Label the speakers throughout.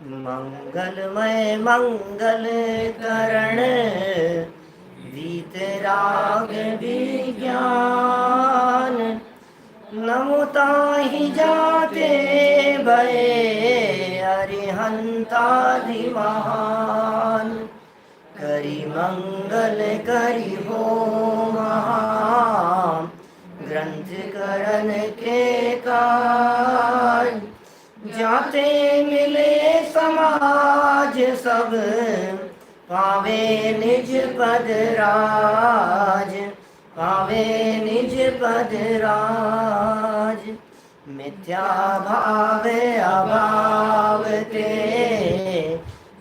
Speaker 1: मंगलमय मंगल करण वीतराग विज्ञान नमुताहि जाते भये अरिहंतादि महान करि मंगल करि हो महा ग्रंथ करण के कार्य जाते मिले समाज सब पावे निज पद राज पावे निज पद राज मिथ्या भाव अभाव ते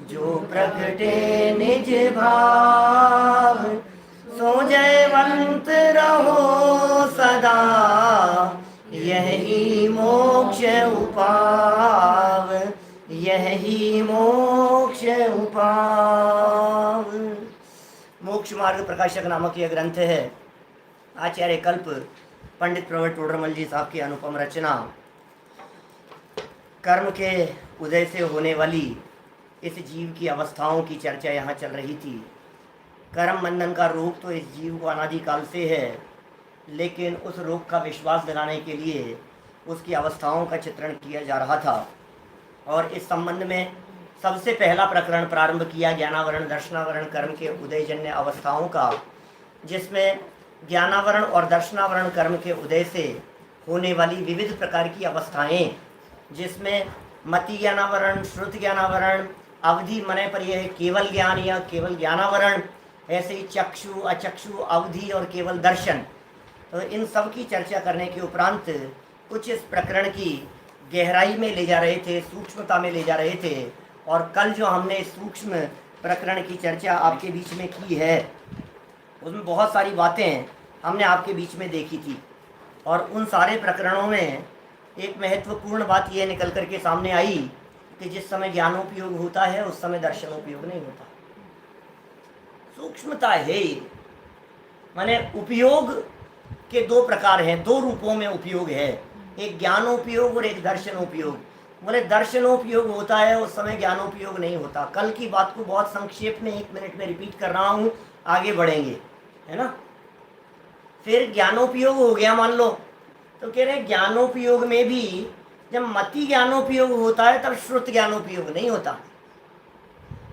Speaker 1: जो प्रगटे निज भाव सो जयवंत रहो सदा यही मोक्ष उपाव यही मोक्ष उपाव। मोक्ष मार्ग प्रकाशक नामक यह ग्रंथ है। आचार्य कल्प पंडित प्रवर टोडरमल जी साहब की अनुपम रचना। कर्म के उदय से होने वाली इस जीव की अवस्थाओं की चर्चा यहाँ चल रही थी। कर्म बंधन का रोग तो इस जीव को अनादिकाल से है, लेकिन उस रोग का विश्वास दिलाने के लिए उसकी अवस्थाओं का चित्रण किया जा रहा था। और इस संबंध में सबसे पहला प्रकरण प्रारंभ किया ज्ञानावरण दर्शनावरण कर्म के उदयजन्य अवस्थाओं का, जिसमें ज्ञानावरण और दर्शनावरण कर्म के उदय से होने वाली विविध प्रकार की अवस्थाएं, जिसमें मति ज्ञानावरण, श्रुति ज्ञानावरण, अवधि मने पर यह केवल ज्ञान या केवल ज्ञानावरण, ऐसे ही चक्षु अचक्षु अवधि और केवल दर्शन। तो इन सब की चर्चा करने के उपरांत कुछ इस प्रकरण की गहराई में ले जा रहे थे, सूक्ष्मता में ले जा रहे थे। और कल जो हमने सूक्ष्म प्रकरण की चर्चा आपके बीच में की है, उसमें बहुत सारी बातें हमने आपके बीच में देखी थी। और उन सारे प्रकरणों में एक महत्वपूर्ण बात यह निकल कर के सामने आई कि जिस समय ज्ञानोपयोग होता है उस समय दर्शनोपयोग नहीं होता। सूक्ष्मता है। माने उपयोग के दो प्रकार हैं, दो रूपों में उपयोग है, एक ज्ञानोपयोग और एक दर्शनोपयोग। बोले दर्शनोपयोग होता है उस समय ज्ञानोपयोग नहीं होता। कल की बात को बहुत संक्षेप में 1 मिनट में रिपीट कर रहा हूँ, आगे बढ़ेंगे, है ना। फिर ज्ञानोपयोग हो गया मान लो, तो कह रहे ज्ञानोपयोग में भी जब मति ज्ञानोपयोग होता है तब श्रुत ज्ञानोपयोग नहीं होता।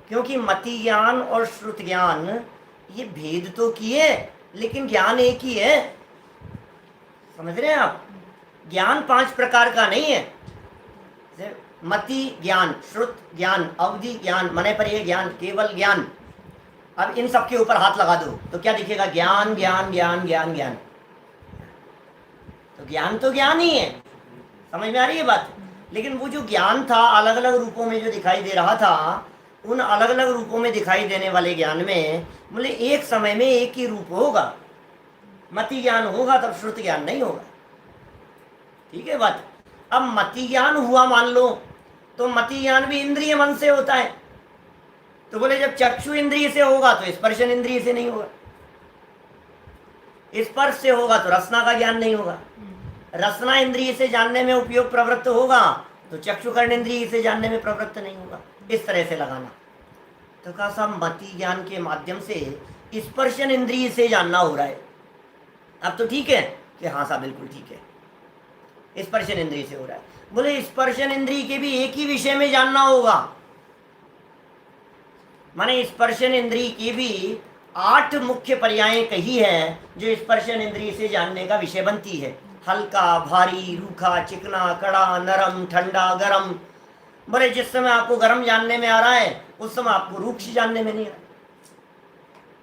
Speaker 1: क्योंकि मति ज्ञान और श्रुत ज्ञान ये भेद तो किए, लेकिन ज्ञान एक ही है। समझ रहे हैं आप। ज्ञान 5 प्रकार का नहीं है। मति ज्ञान, श्रुत ज्ञान, अवधि ज्ञान, मने पर ये ज्ञान, केवल ज्ञान। अब इन सब के ऊपर हाथ लगा दो तो क्या दिखेगा? ज्ञान ज्ञान ज्ञान ज्ञान ज्ञान। तो ज्ञान ही है। समझ में आ रही है बात। लेकिन वो जो ज्ञान था अलग अलग रूपों में जो दिखाई दे रहा था, उन अलग अलग रूपों में दिखाई देने वाले ज्ञान में बोले एक समय में एक ही रूप होगा। मति ज्ञान होगा तब श्रुत ज्ञान नहीं होगा। ठीक है बात। अब मति ज्ञान हुआ मान लो, तो मति ज्ञान भी इंद्रिय मन से होता है। तो बोले जब चक्षु इंद्रिय से होगा तो स्पर्शन इंद्रिय से नहीं होगा, स्पर्श से होगा तो रसना का ज्ञान नहीं होगा, रसना इंद्रिय से जानने में उपयोग प्रवृत्त होगा तो चक्षु कर्ण इंद्रिय से जानने में प्रवृत्त नहीं होगा। इस तरह से लगाना। तो कहा साहब मति ज्ञान के माध्यम से स्पर्शन इंद्रिय से जानना हो रहा है। अब तो ठीक है कि हाँ साहब बिल्कुल ठीक है, स्पर्शन इंद्रिय से हो रहा है। बोले स्पर्शन इंद्रिय के भी एक ही विषय में जानना होगा। माने स्पर्शन इंद्रिय की भी 8 मुख्य पर्यायें कही है जो स्पर्शन इंद्रिय से जानने का विषय बनती है। हल्का, भारी, रूखा, चिकना, कड़ा, नरम, ठंडा, गरम। बोले जिस समय आपको गरम जानने में आ रहा है उस समय आपको रूक्ष जानने में नहीं आ रहा।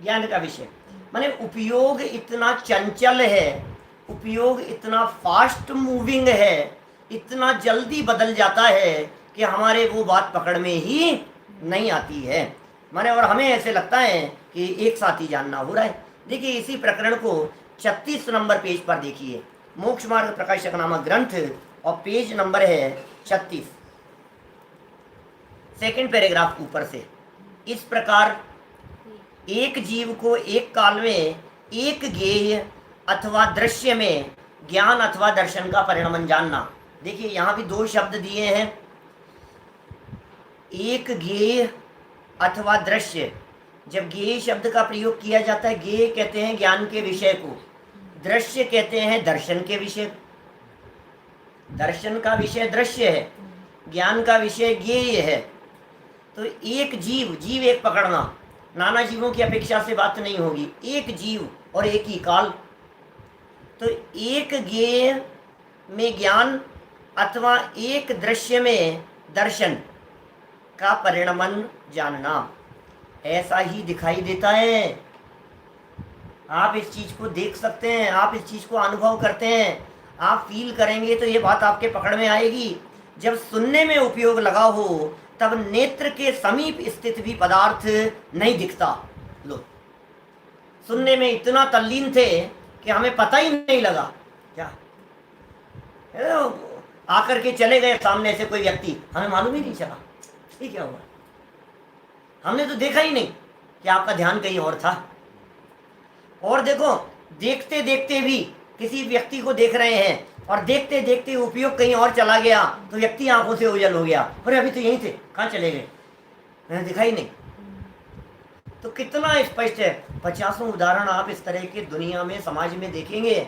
Speaker 1: ज्ञान का विषय माने उपयोग इतना चंचल है, उपयोग इतना फास्ट मूविंग है, इतना जल्दी बदल जाता है कि हमारे वो बात पकड़ में ही नहीं आती है। माने और हमें ऐसे लगता है कि एक साथ ही जानना हो रहा है। देखिए इसी प्रकरण को 36 नंबर पेज पर देखिए, मोक्ष मार्ग प्रकाशक नामक ग्रंथ और पेज नंबर है 36, सेकंड पैराग्राफ ऊपर से। इस प्रकार एक जीव को एक काल में एक ज्ञेय अथवा दृश्य में ज्ञान अथवा दर्शन का परिणमन जानना। देखिए यहाँ भी 2 शब्द दिए हैं, एक ज्ञेय अथवा दृश्य, जब ज्ञेय शब्द का प्रयोग किया जाता है, ज्ञेय कहते हैं ज्ञान के विषय को, दृश्य कहते हैं दर्शन के विषय को। दर्शन का विषय दृश्य है, ज्ञान का विषय ज्ञेय है। तो एक जीव, जीव एक पकड़ना, नाना जीवों की अपेक्षा से बात नहीं होगी, एक जीव और एक ही काल। तो एक ज्ञेय में ज्ञान अथवा एक दृश्य में दर्शन का परिणमन जानना, ऐसा ही दिखाई देता है। आप इस चीज को देख सकते हैं, आप इस चीज को अनुभव करते हैं, आप फील करेंगे तो ये बात आपके पकड़ में आएगी। जब सुनने में उपयोग लगा हो तब नेत्र के समीप स्थित भी पदार्थ नहीं दिखता। लो, सुनने में इतना तल्लीन थे कि हमें पता ही नहीं लगा। क्या आकर के चले गए सामने से कोई व्यक्ति, हमें मालूम ही नहीं चला ये क्या हुआ, हमने तो देखा ही नहीं कि आपका ध्यान कहीं और था। और देखो, देखते देखते भी किसी व्यक्ति को देख रहे हैं और देखते देखते उपयोग कहीं और चला गया तो व्यक्ति आंखों से ओझल हो गया, अरे अभी तो यहीं थे, कहाँ चले गए, मैंने देखा ही नहीं। तो कितना स्पष्ट है। 50 उदाहरण आप इस तरह के दुनिया में, समाज में देखेंगे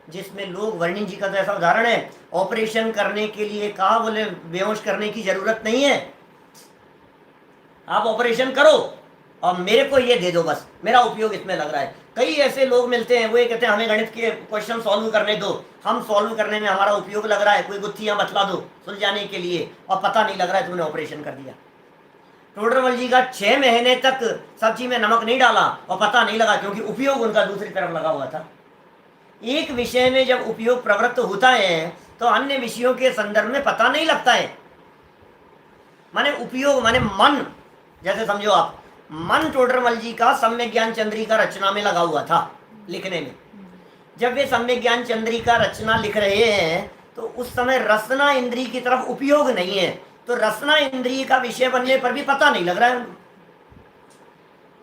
Speaker 1: जिसमें लोग, वर्णिन जी का तो ऐसा उदाहरण है, ऑपरेशन करने के लिए कहा, बोले बेहोश करने की जरूरत नहीं है, आप ऑपरेशन करो और मेरे को ये दे दो, बस मेरा उपयोग इसमें लग रहा है। कई ऐसे लोग मिलते हैं, वो ये कहते हैं हमें गणित के क्वेश्चन सॉल्व करने दो, हम सॉल्व करने में हमारा उपयोग लग रहा है, कोई गुत्थियां बतला दो सुलझाने के लिए, और पता नहीं लग रहा है तुमने ऑपरेशन कर दिया। टोडरमल जी का 6 महीने तक सब्जी में नमक नहीं डाला और पता नहीं लगा, क्योंकि उपयोग उनका दूसरी तरफ लगा हुआ था। एक विषय में जब उपयोग प्रवृत्त होता है तो अन्य विषयों के संदर्भ में पता नहीं लगता है। माने उपयोग, माने मन, जैसे समझो आप, मन टोडरमल जी का सम्यक ज्ञान चंद्रिका रचना में लगा हुआ था लिखने में। जब वे सम्यक ज्ञान चंद्रिका रचना लिख रहे हैं तो उस समय रसना इंद्रिय की तरफ उपयोग नहीं है, तो रसना इंद्रिय का विषय बनने पर भी पता नहीं लग रहा है,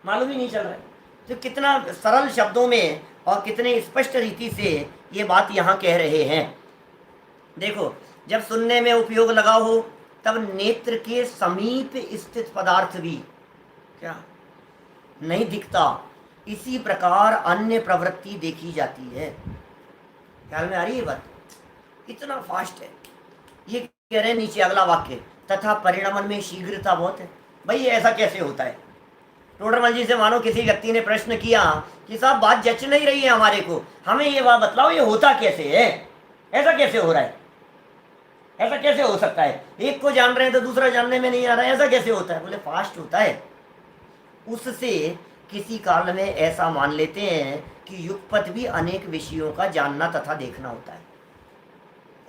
Speaker 1: मालूम ही नहीं चल रहा है। तो कितना सरल शब्दों में और कितने स्पष्ट रीति से ये बात यहाँ कह रहे हैं। देखो, जब सुनने में उपयोग लगा हो तब नेत्र के समीप स्थित पदार्थ भी क्या नहीं दिखता, इसी प्रकार अन्य प्रवृत्ति देखी जाती है। ख्याल में आ रही है बात? कितना फास्ट है। ये कह रहे हैं नीचे अगला वाक्य, तथा परिणमन में शीघ्रता बहुत है। भाई ऐसा कैसे होता है? टोडरमल जी से मानो किसी व्यक्ति ने प्रश्न किया कि साहब बात जच नहीं रही है हमारे को, हमें ये बात बतलाओ, ये होता कैसे है, ऐसा कैसे हो रहा है, ऐसा कैसे हो सकता है? एक को जान रहे हैं तो दूसरा जानने में नहीं आ रहा है, ऐसा कैसे होता है? बोले फास्ट होता है। उससे किसी काल में ऐसा मान लेते हैं कि युगपत भी अनेक विषयों का जानना तथा देखना होता है।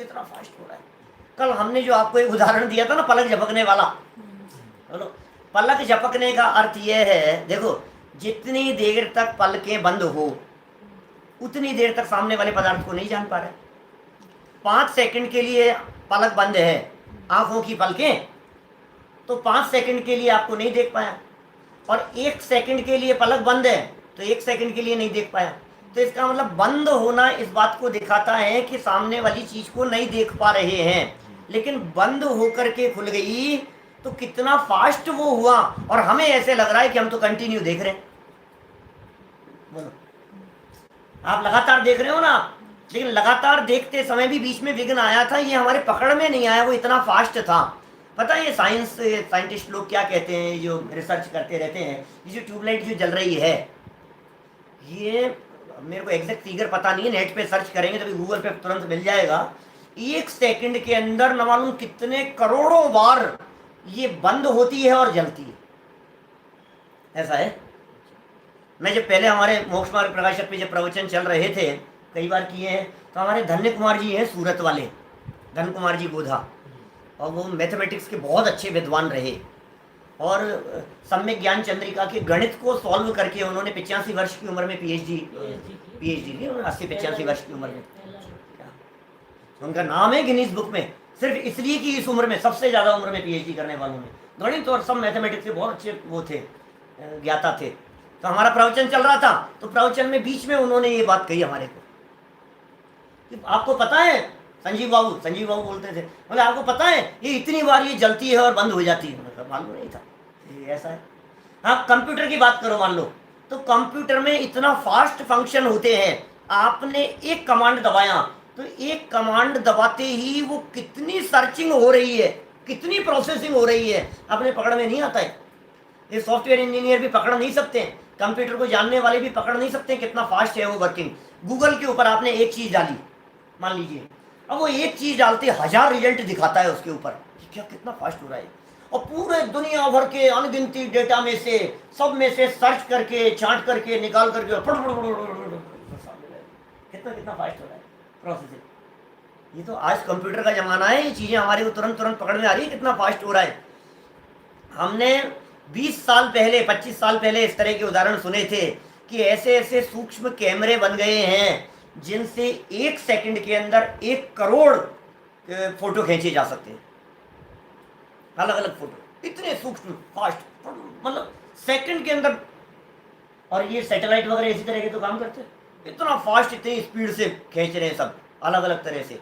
Speaker 1: इतना फास्ट हो रहा है। कल हमने जो आपको एक उदाहरण दिया था ना, पलक झपकने वाला, बोलो पलक झपकने का अर्थ यह है, देखो जितनी देर तक पलकें बंद हो उतनी देर तक सामने वाले पदार्थ को नहीं जान पा रहे। 5 सेकंड के लिए पलक बंद है, आंखों की पलकें, तो 5 सेकंड के लिए आपको नहीं देख पाया, और 1 सेकंड के लिए पलक बंद है तो 1 सेकंड के लिए नहीं देख पाया। तो इसका मतलब बंद होना इस बात को दिखाता है कि सामने वाली चीज को नहीं देख पा रहे हैं, लेकिन बंद होकर के खुल गई तो कितना फास्ट वो हुआ, और हमें ऐसे लग रहा है कि हम तो कंटिन्यू देख रहे हैं। बोलो, आप लगातार देख रहे हो ना, लेकिन लगातार देखते समय भी बीच में विघ्न आया था, ये हमारे पकड़ में नहीं आया, वो इतना फास्ट था। पता है ये साइंटिस्ट लोग क्या कहते हैं, जो रिसर्च करते रहते हैं, ये जो ट्यूबलाइट जो जल रही है, ये मेरे को एग्जैक्ट फिगर पता नहीं है, नेट पे सर्च करेंगे तो गूगल पे तुरंत मिल जाएगा। 1 सेकंड के अंदर न मालूम कितने करोड़ों बार ये बंद होती है और जलती है। ऐसा है। मैं जब पहले हमारे मोक्ष मार्ग प्रकाशक पे जब प्रवचन चल रहे थे, कई बार किए हैं, तो हमारे धन्य कुमार जी हैं सूरत वाले, धन कुमार जी गोधा, और वो मैथमेटिक्स के बहुत अच्छे विद्वान रहे, और सम्यक ज्ञान चंद्रिका के गणित को सॉल्व करके उन्होंने 85 वर्ष की उम्र में पीएचडी की, 80-85 वर्ष की उम्र में। उनका नाम है गिनीज बुक में, सिर्फ इसलिए कि इस उम्र में सबसे ज्यादा उम्र में पीएचडी करने वालों में गणित और सब मैथमेटिक्स के बहुत अच्छे वो थे, ज्ञाता थे। तो हमारा प्रवचन चल रहा था, तो प्रवचन में बीच में उन्होंने ये बात कही हमारे को कि आपको पता है संजीव बाबू बोलते थे, बोले आपको पता है ये इतनी बार ये जलती है और बंद हो जाती है। मैंने कहा मालूम नहीं था ये ऐसा है। हाँ, कंप्यूटर की बात करो मान लो, तो कंप्यूटर में इतना फास्ट फंक्शन होते हैं, आपने एक कमांड दबाया तो एक कमांड दबाते ही वो कितनी सर्चिंग हो रही है, कितनी प्रोसेसिंग हो रही है, अपने पकड़ में नहीं आता है। ये सॉफ्टवेयर इंजीनियर भी पकड़ नहीं सकते हैं, कंप्यूटर को जानने वाले भी पकड़ नहीं सकते कितना फास्ट है वो वर्किंग। गूगल के ऊपर आपने एक चीज डाली मान लीजिए, अब वो एक चीज डालते 1000 रिजल्ट दिखाता है उसके ऊपर, क्या कितना फास्ट हो रहा है। और पूरे दुनिया भर के अनगिनती डेटा में से सब में से सर्च करके छांट करके निकाल करके कितना कितना फास्ट हो रहा है प्रोसेसिंग। ये तो आज कंप्यूटर का जमाना है, ये चीजें हमारे को तुरंत तुरंत पकड़ में आ रही है कितना फास्ट हो रहा है। हमने 20 साल पहले 25 साल पहले इस तरह के उदाहरण सुने थे कि ऐसे ऐसे सूक्ष्म कैमरे बन गए हैं जिनसे 1 सेकंड के अंदर 1 करोड़ फोटो खींचे जा सकते हैं, अलग अलग फोटो, इतने सूक्ष्म फास्ट, मतलब सेकंड के अंदर। और ये सैटेलाइट वगैरह इसी तरह के तो काम करते हैं, इतना फास्ट इतनी स्पीड से खींच रहे हैं सब अलग अलग तरह से।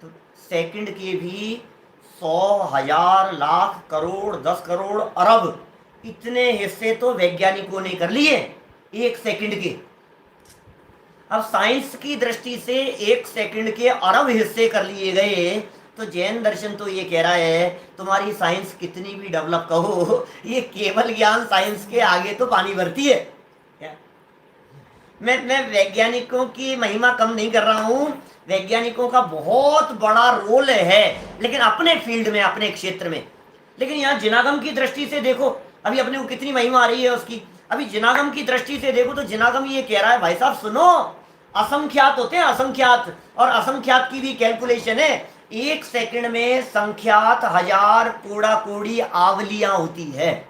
Speaker 1: तो सेकंड के भी 100, 1000, लाख, करोड़, 10 करोड़, अरब, इतने हिस्से तो वैज्ञानिकों ने कर लिए 1 सेकंड के। अब साइंस की दृष्टि से 1 सेकंड के अरब हिस्से कर लिए गए, तो जैन दर्शन तो ये कह रहा है तुम्हारी साइंस कितनी भी डेवलप कहो, ये केवल ज्ञान साइंस के आगे तो पानी भरती है। क्या? मैं वैज्ञानिकों की महिमा कम नहीं कर रहा हूं, वैज्ञानिकों का बहुत बड़ा रोल है, लेकिन अपने फील्ड में, अपने क्षेत्र में। लेकिन यहाँ जिनागम की दृष्टि से देखो, अभी अपने को कितनी महिमा आ रही है उसकी। अभी जिनागम की दृष्टि से देखो तो जिनागम ये कह रहा है भाई साहब सुनो, असंख्यात होते हैं असंख्यात, और असंख्यात की भी कैलकुलेशन है। 1 सेकंड में संख्यात 1000 कोड़ा कोड़ी आवलियां होती है,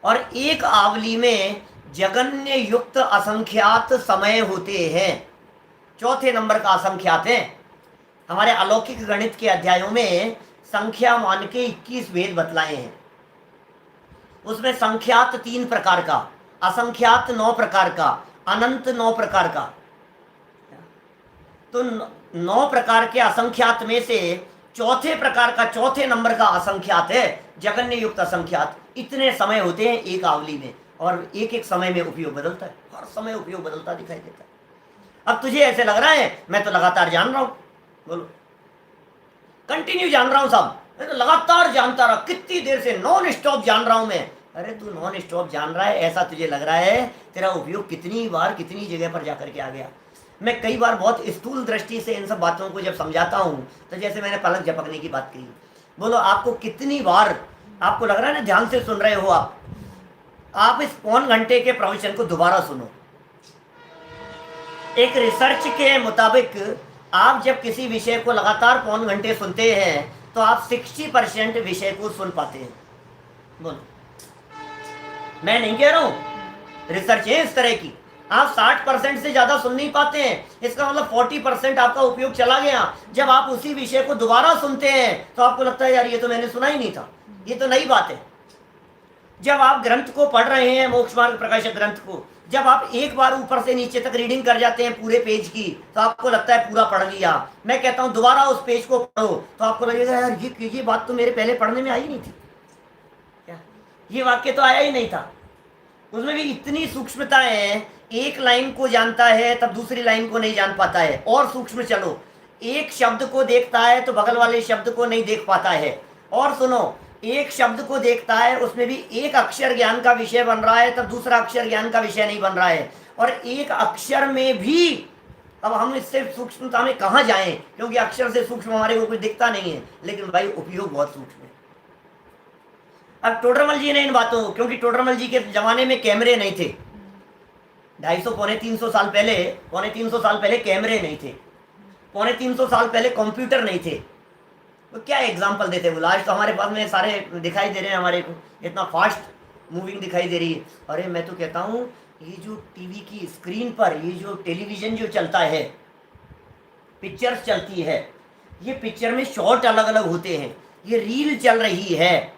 Speaker 1: और एक आवली में जगन्य युक्त असंख्यात समय होते हैं। चौथे नंबर का असंख्यात है। हमारे अलौकिक गणित के अध्यायों में संख्या मान के 21 भेद बतलाए हैं। उसमें संख्यात 3 प्रकार का, असंख्यात 9 प्रकार का, अनंत 9 प्रकार का। तो 9 प्रकार के असंख्यात में से चौथे प्रकार का, चौथे नंबर का असंख्यात है जगन्य युक्त असंख्यात। इतने समय होते हैं एक आवली में, और एक एक समय में उपयोग बदलता है, हर समय उपयोग बदलता दिखाई देता है। अब तुझे ऐसे लग रहा है मैं तो लगातार जान रहा हूं, बोलो कंटिन्यू जान रहा हूं सब, मैं तो लगातार जानता रहा, कितनी देर से नॉन स्टॉप जान रहा हूं मैं। अरे तू नॉन स्टॉप जान रहा है ऐसा तुझे लग रहा है, तेरा उपयोग कितनी बार कितनी जगह पर जाकर के आ गया। मैं कई बार बहुत स्थूल दृष्टि से इन सब बातों को जब समझाता हूँ, तो जैसे मैंने पलक झपकने की बात कही, बोलो आपको कितनी बार आपको लग रहा है ना ध्यान से सुन रहे हो आप इस पौन घंटे के प्रवचन को दोबारा सुनो। एक रिसर्च के मुताबिक आप जब किसी विषय को लगातार पौन घंटे सुनते हैं तो आप 60% विषय को सुन पाते हैं। बोलो, मैं नहीं कह रहा हूं, रिसर्च है इस तरह की। आप 60% से ज्यादा सुन नहीं पाते हैं, इसका मतलब 40% आपका उपयोग चला गया। जब आप उसी विषय को दोबारा सुनते हैं तो आपको लगता है यार ये तो मैंने सुना ही नहीं था, ये तो नई बात है। जब आप ग्रंथ को पढ़ रहे हैं, मोक्ष मार्ग प्रकाशक ग्रंथ को, जब आप एक बार ऊपर से नीचे तक रीडिंग कर जाते हैं पूरे पेज की, तो आपको लगता है पूरा पढ़ लिया। मैं कहता हूं दोबारा उस पेज को पढ़ो तो आपको लगेगा यार ये बात तो मेरे पहले पढ़ने में आई नहीं थी, क्या ये वाक्य तो आया ही नहीं था। उसमें भी इतनी सूक्ष्मता है, एक लाइन को जानता है तब दूसरी लाइन को नहीं जान पाता है। और सूक्ष्म चलो, एक शब्द को देखता है तो बगल वाले शब्द को नहीं देख पाता है। और सुनो, एक शब्द को देखता है उसमें भी एक अक्षर ज्ञान का विषय बन रहा है तब दूसरा अक्षर ज्ञान का विषय नहीं बन रहा है। और एक अक्षर में भी, अब हम इससे सूक्ष्मता में कहाँ जाएं, क्योंकि अक्षर से सूक्ष्म हमारे को कुछ दिखता नहीं है, लेकिन भाई उपयोग बहुत सूक्ष्म है। अब टोडरमल जी ने इन बातों, क्योंकि टोडरमल जी के जमाने में कैमरे नहीं थे, 250 पौने 300 साल पहले, पौने 300 साल पहले कैमरे नहीं थे, पौने 300 साल पहले कंप्यूटर नहीं थे। तो क्या एग्जांपल देते बोला, आज तो हमारे पास में सारे दिखाई दे रहे हैं, हमारे को इतना फास्ट मूविंग दिखाई दे रही है। अरे मैं तो कहता हूँ ये जो टीवी की स्क्रीन पर ये जो टेलीविजन जो चलता है, पिक्चर्स चलती है, ये पिक्चर में शॉट अलग अलग होते हैं, ये रील चल रही है,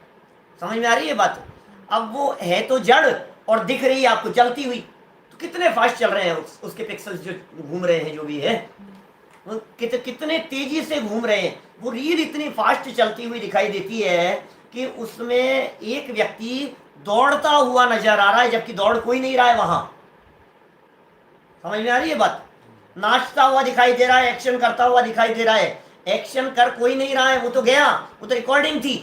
Speaker 1: समझ में आ रही है बात। अब वो है तो जड़ और दिख रही है आपको चलती हुई, तो कितने फास्ट चल रहे हैं उसके पिक्सल्स जो घूम रहे हैं जो भी है। वो कितने तेजी से घूम रहे हैं, वो रील इतनी फास्ट चलती हुई दिखाई देती है कि उसमें एक व्यक्ति दौड़ता हुआ नजर आ रहा है जबकि दौड़ कोई नहीं रहा है वहां। समझ में आ रही है बात? नाचता हुआ दिखाई दे रहा है, एक्शन करता हुआ दिखाई दे रहा है, एक्शन कर कोई नहीं रहा है, वो तो गया, वो तो रिकॉर्डिंग थी।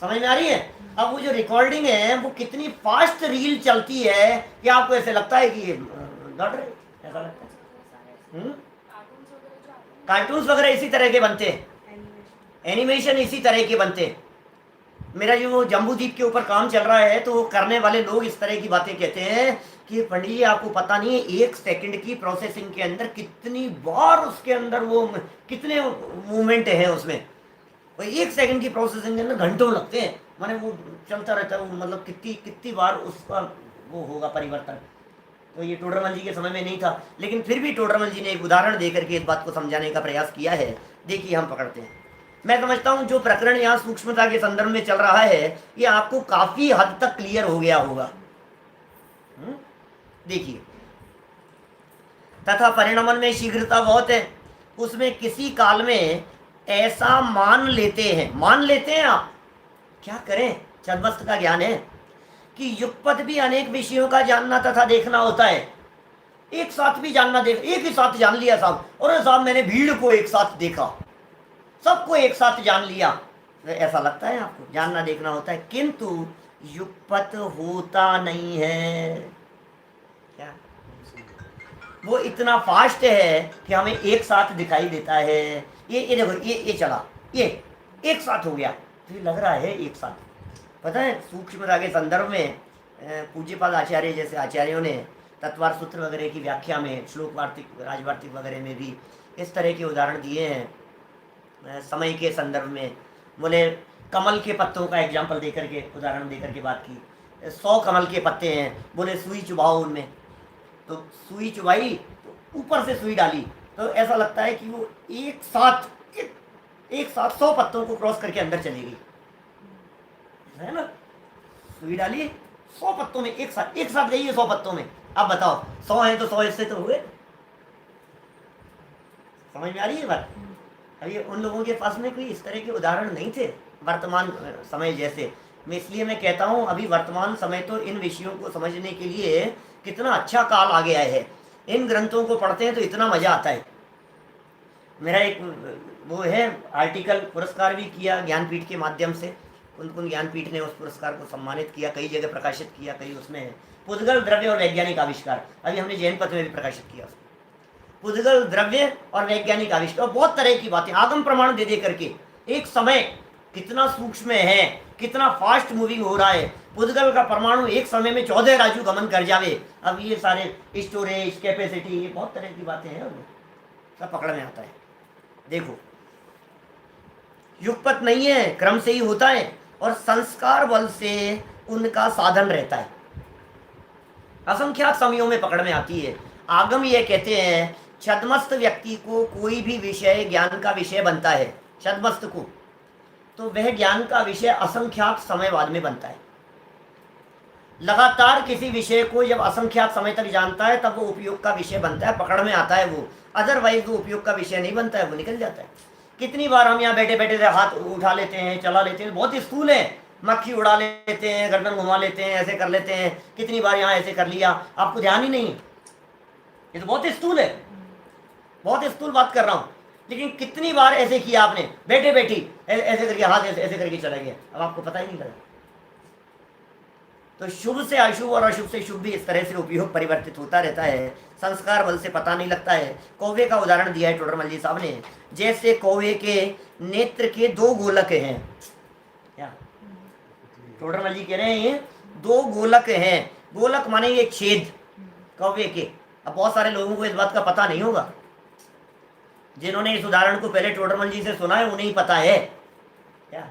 Speaker 1: समझ में आ रही है? अब वो जो रिकॉर्डिंग है वो कितनी फास्ट रील चलती है कि आपको ऐसे लगता है कि ये दौड़ रहे, ऐसा लगता है। कार्टून्स वगैरह इसी तरह के बनते हैं, एनिमेशन इसी तरह के बनते हैं। मेरा जो जम्बू द्वीप के ऊपर काम चल रहा है तो वो करने वाले लोग इस तरह की बातें कहते हैं कि पंडित जी आपको पता नहीं है 1 सेकंड की प्रोसेसिंग के अंदर कितनी बार उसके अंदर वो कितने मूवमेंट हैं उसमें। और 1 सेकंड की प्रोसेसिंग के अंदर घंटों लगते हैं, माने वो चलता रहता है, वो मतलब कितनी बार उसका वो होगा परिवर्तन। तो ये टोडरमल जी के समय में नहीं था, लेकिन फिर भी टोडरमल जी ने एक उदाहरण देकर के इस बात को समझाने का प्रयास किया है। देखिए हम पकड़ते हैं। मैं समझता हूं जो प्रकरण यहाँ सूक्ष्मता के संदर्भ में चल रहा है ये आपको काफी हद तक क्लियर हो गया होगा। देखिए, तथा परिणमन में शीघ्रता बहुत है, उसमें किसी काल में ऐसा मान लेते हैं आप, क्या करें, छद्मस्त का ज्ञान है कि युगपत भी अनेक विषयों का जानना तथा देखना होता है। एक साथ भी जानना, एक ही साथ जान लिया साहब, और साहब मैंने भीड़ को एक साथ देखा, सबको एक साथ जान लिया, तो ऐसा लगता है आपको जानना देखना होता है, किंतु युगपत होता नहीं है। क्या वो इतना फास्ट है कि हमें एक साथ दिखाई देता है। ये देखो, ये चला, ये एक साथ हो गया, तो ये लग रहा है एक साथ। पता है सूक्ष्मता के संदर्भ में पूज्यपाद आचार्य जैसे आचार्यों ने तत्वार सूत्र वगैरह की व्याख्या में, श्लोक वार्तिक, राजवार्तिक वगैरह में भी इस तरह के उदाहरण दिए हैं। समय के संदर्भ में बोले कमल के पत्तों का एग्जाम्पल देकर के, उदाहरण देकर के बात की। 100 कमल के पत्ते हैं, बोले सुई चुभाओ उनमें, तो सुई चुभाई तो ऊपर से सुई डाली, तो ऐसा लगता है कि वो एक साथ 100 पत्तों को क्रॉस करके अंदर चलेगी, है ना। सुई डाली 100 पत्तों में, एक साथ गई है 100 पत्तों में। अब बताओ 100 है तो 100 हिस्से तो हुए। समझ में आ रही है बात? अभी उन लोगों के पास में कोई इस तरह के उदाहरण नहीं थे वर्तमान समय जैसे। मैं इसलिए मैं कहता हूँ अभी वर्तमान समय तो इन विषयों को समझने के लिए कितना अच्छा काल आ गया है। इन ग्रंथों को पढ़ते हैं तो इतना मजा आता है। मेरा एक वो है आर्टिकल, पुरस्कार भी किया ज्ञानपीठ के माध्यम से, कुन ज्ञानपीठ ने उस पुरस्कार को सम्मानित किया, कई जगह प्रकाशित किया, कई उसमें है पुद्गल द्रव्य और वैज्ञानिक आविष्कार, अभी हमने जैन पत्र में भी प्रकाशित किया। पुद्गल द्रव्य और वैज्ञानिक आविष्कार, बहुत तरह की बातें आगम प्रमाण दे करके एक समय कितना सूक्ष्म है, कितना फास्ट मूविंग हो रहा है। पुद्गल का परमाणु एक समय में 14 राजू गमन कर जावे। अब ये सारे स्टोरेज कैपेसिटी, ये बहुत तरह की बातें हैं, सब पकड़ में आता है। देखो युगपत नहीं है, क्रम से ही होता है और संस्कार बल से उनका साधन रहता है। असंख्यात समयों में पकड़ में आती है। आगम ये कहते हैं छद्मस्त व्यक्ति को कोई भी विषय ज्ञान का विषय बनता है, छद्मस्त को, तो वह ज्ञान का विषय असंख्यात समय बाद में बनता है। लगातार किसी विषय को जब असंख्यात समय तक जानता है तब वो उपयोग का विषय बनता है, पकड़ में आता है वो। अदरवाइज वो उपयोग का विषय नहीं बनता है, वो निकल जाता है। कितनी बार हम यहाँ बैठे बैठे हाथ उठा लेते हैं, चला लेते हैं, बहुत स्थूल है, मक्खी उड़ा लेते हैं, गर्दन घुमा लेते हैं, ऐसे कर लेते हैं, कितनी बार यहाँ ऐसे कर लिया, आपको ध्यान ही नहीं। ये तो बहुत स्थूल है, बहुत स्थूल बात कर रहा हूँ। लेकिन कितनी बार ऐसे किया आपने, बैठे बैठी ऐसे करके हाथ ऐसे करके चला गया, अब आपको पता ही नहीं लगा। तो शुभ से अशुभ और अशुभ से शुभ भी इस तरह से उपयोग परिवर्तित होता रहता है, संस्कार बल से पता नहीं लगता है। कौवे का उदाहरण दिया है टोडरमल जी साहब ने, जैसे कौवे के नेत्र के 2 गोलक हैं। क्या टोडरमल जी कह रहे हैं? 2 गोलक हैं। गोलक माने ये छेद कौवे के। अब बहुत सारे लोगों को इस बात का पता नहीं होगा, जिन्होंने इस उदाहरण को पहले टोडरमल जी से सुना है उन्हें ही पता है। क्या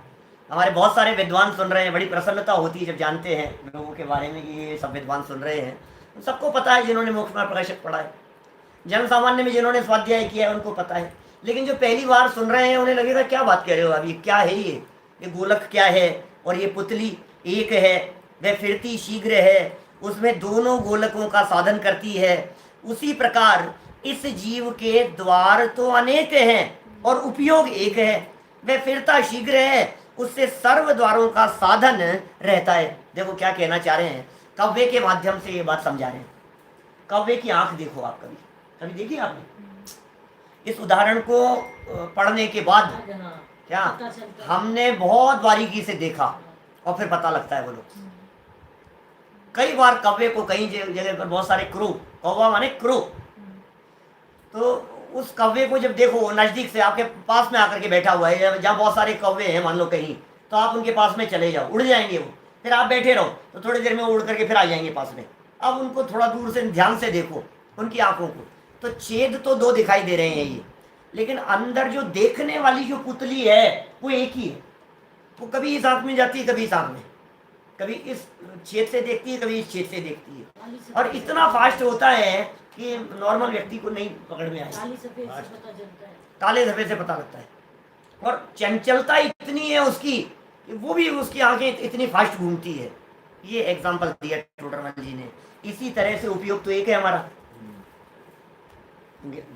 Speaker 1: हमारे बहुत सारे विद्वान सुन रहे हैं, बड़ी प्रसन्नता होती है जब जानते हैं लोगों के बारे में कि ये सब विद्वान सुन रहे हैं। सबको पता है जिन्होंने मोक्ष मार्ग प्रकाशक पढ़ा है, जन सामान्य में जिन्होंने स्वाध्याय किया है उनको पता है। लेकिन जो पहली बार सुन रहे हैं उन्हें लगेगा क्या बात कह रहे हो, अब ये क्या है, ये गोलक क्या है, और ये पुतली एक है, वह फिरती शीघ्र है, उसमें दोनों गोलकों का साधन करती है। उसी प्रकार इस जीव के द्वार तो अनेक हैं और उपयोग एक है। वह फिरता शीघ्र है, उससे सर्व द्वारों का साधन रहता है। देखो क्या कहना चाह रहे हैं, कव्वे के माध्यम से ये बात समझा रहे हैं। कव्वे की आंख देखो आप, कभी कभी देखी आपने? इस उदाहरण को पढ़ने के बाद क्या हमने बहुत बारीकी से देखा और फिर पता लगता है। बोलो, कई बार कव्वे को कई जगह पर बहुत सारे क्रू, कौवा माने क्रू, तो उस कौवे को जब देखो नज़दीक से आपके पास में आकर के बैठा हुआ है, जहाँ बहुत सारे कौवे हैं मान लो कहीं, तो आप उनके पास में चले जाओ, उड़ जाएंगे वो, फिर आप बैठे रहो तो थोड़ी देर में वो उड़ करके फिर आ जाएंगे पास में। अब उनको थोड़ा दूर से ध्यान से देखो उनकी आंखों को, तो छेद तो दो दिखाई दे रहे हैं ये, लेकिन अंदर जो देखने वाली जो पुतली है वो एक ही है। वो कभी इस आंख में जाती है, कभी इस आंख में, कभी इस छेद से देखती है, कभी इस छेद से देखती है, और इतना फास्ट होता है कि नॉर्मल व्यक्ति को नहीं पकड़ में आए। काले सफेद से पता लगता है, और चंचलता इतनी है उसकी कि वो भी, उसकी आंखें इतनी फास्ट घूमती है। ये एग्जांपल दिया टोडरमल जी ने। इसी तरह से उपयोग तो एक है हमारा,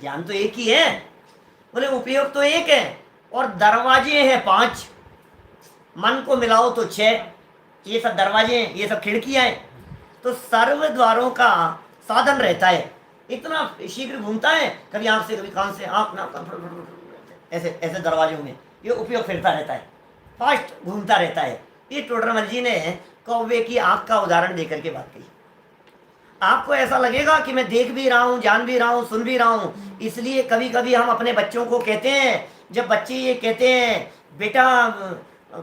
Speaker 1: ज्ञान तो एक ही है, बोले उपयोग तो एक है, और दरवाजे हैं 5, मन को मिलाओ तो 6, ये सब दरवाजे हैं, ये सब खिड़कियां हैं, तो सर्व द्वारों का साधन रहता है। इतना शीघ्र घूमता है, कभी आंख से कभी कान से, आंख ना ऐसे ऐसे दरवाजों में ये उपयोग फिरता रहता है, फास्ट घूमता रहता है। ये टोडरमल जी ने कौवे की आंख का उदाहरण देकर के बात कही। आपको ऐसा लगेगा कि मैं देख भी रहा हूँ, जान भी रहा हूँ, सुन भी रहा हूँ। इसलिए कभी कभी हम अपने बच्चों को कहते हैं, जब बच्चे ये कहते हैं बेटा,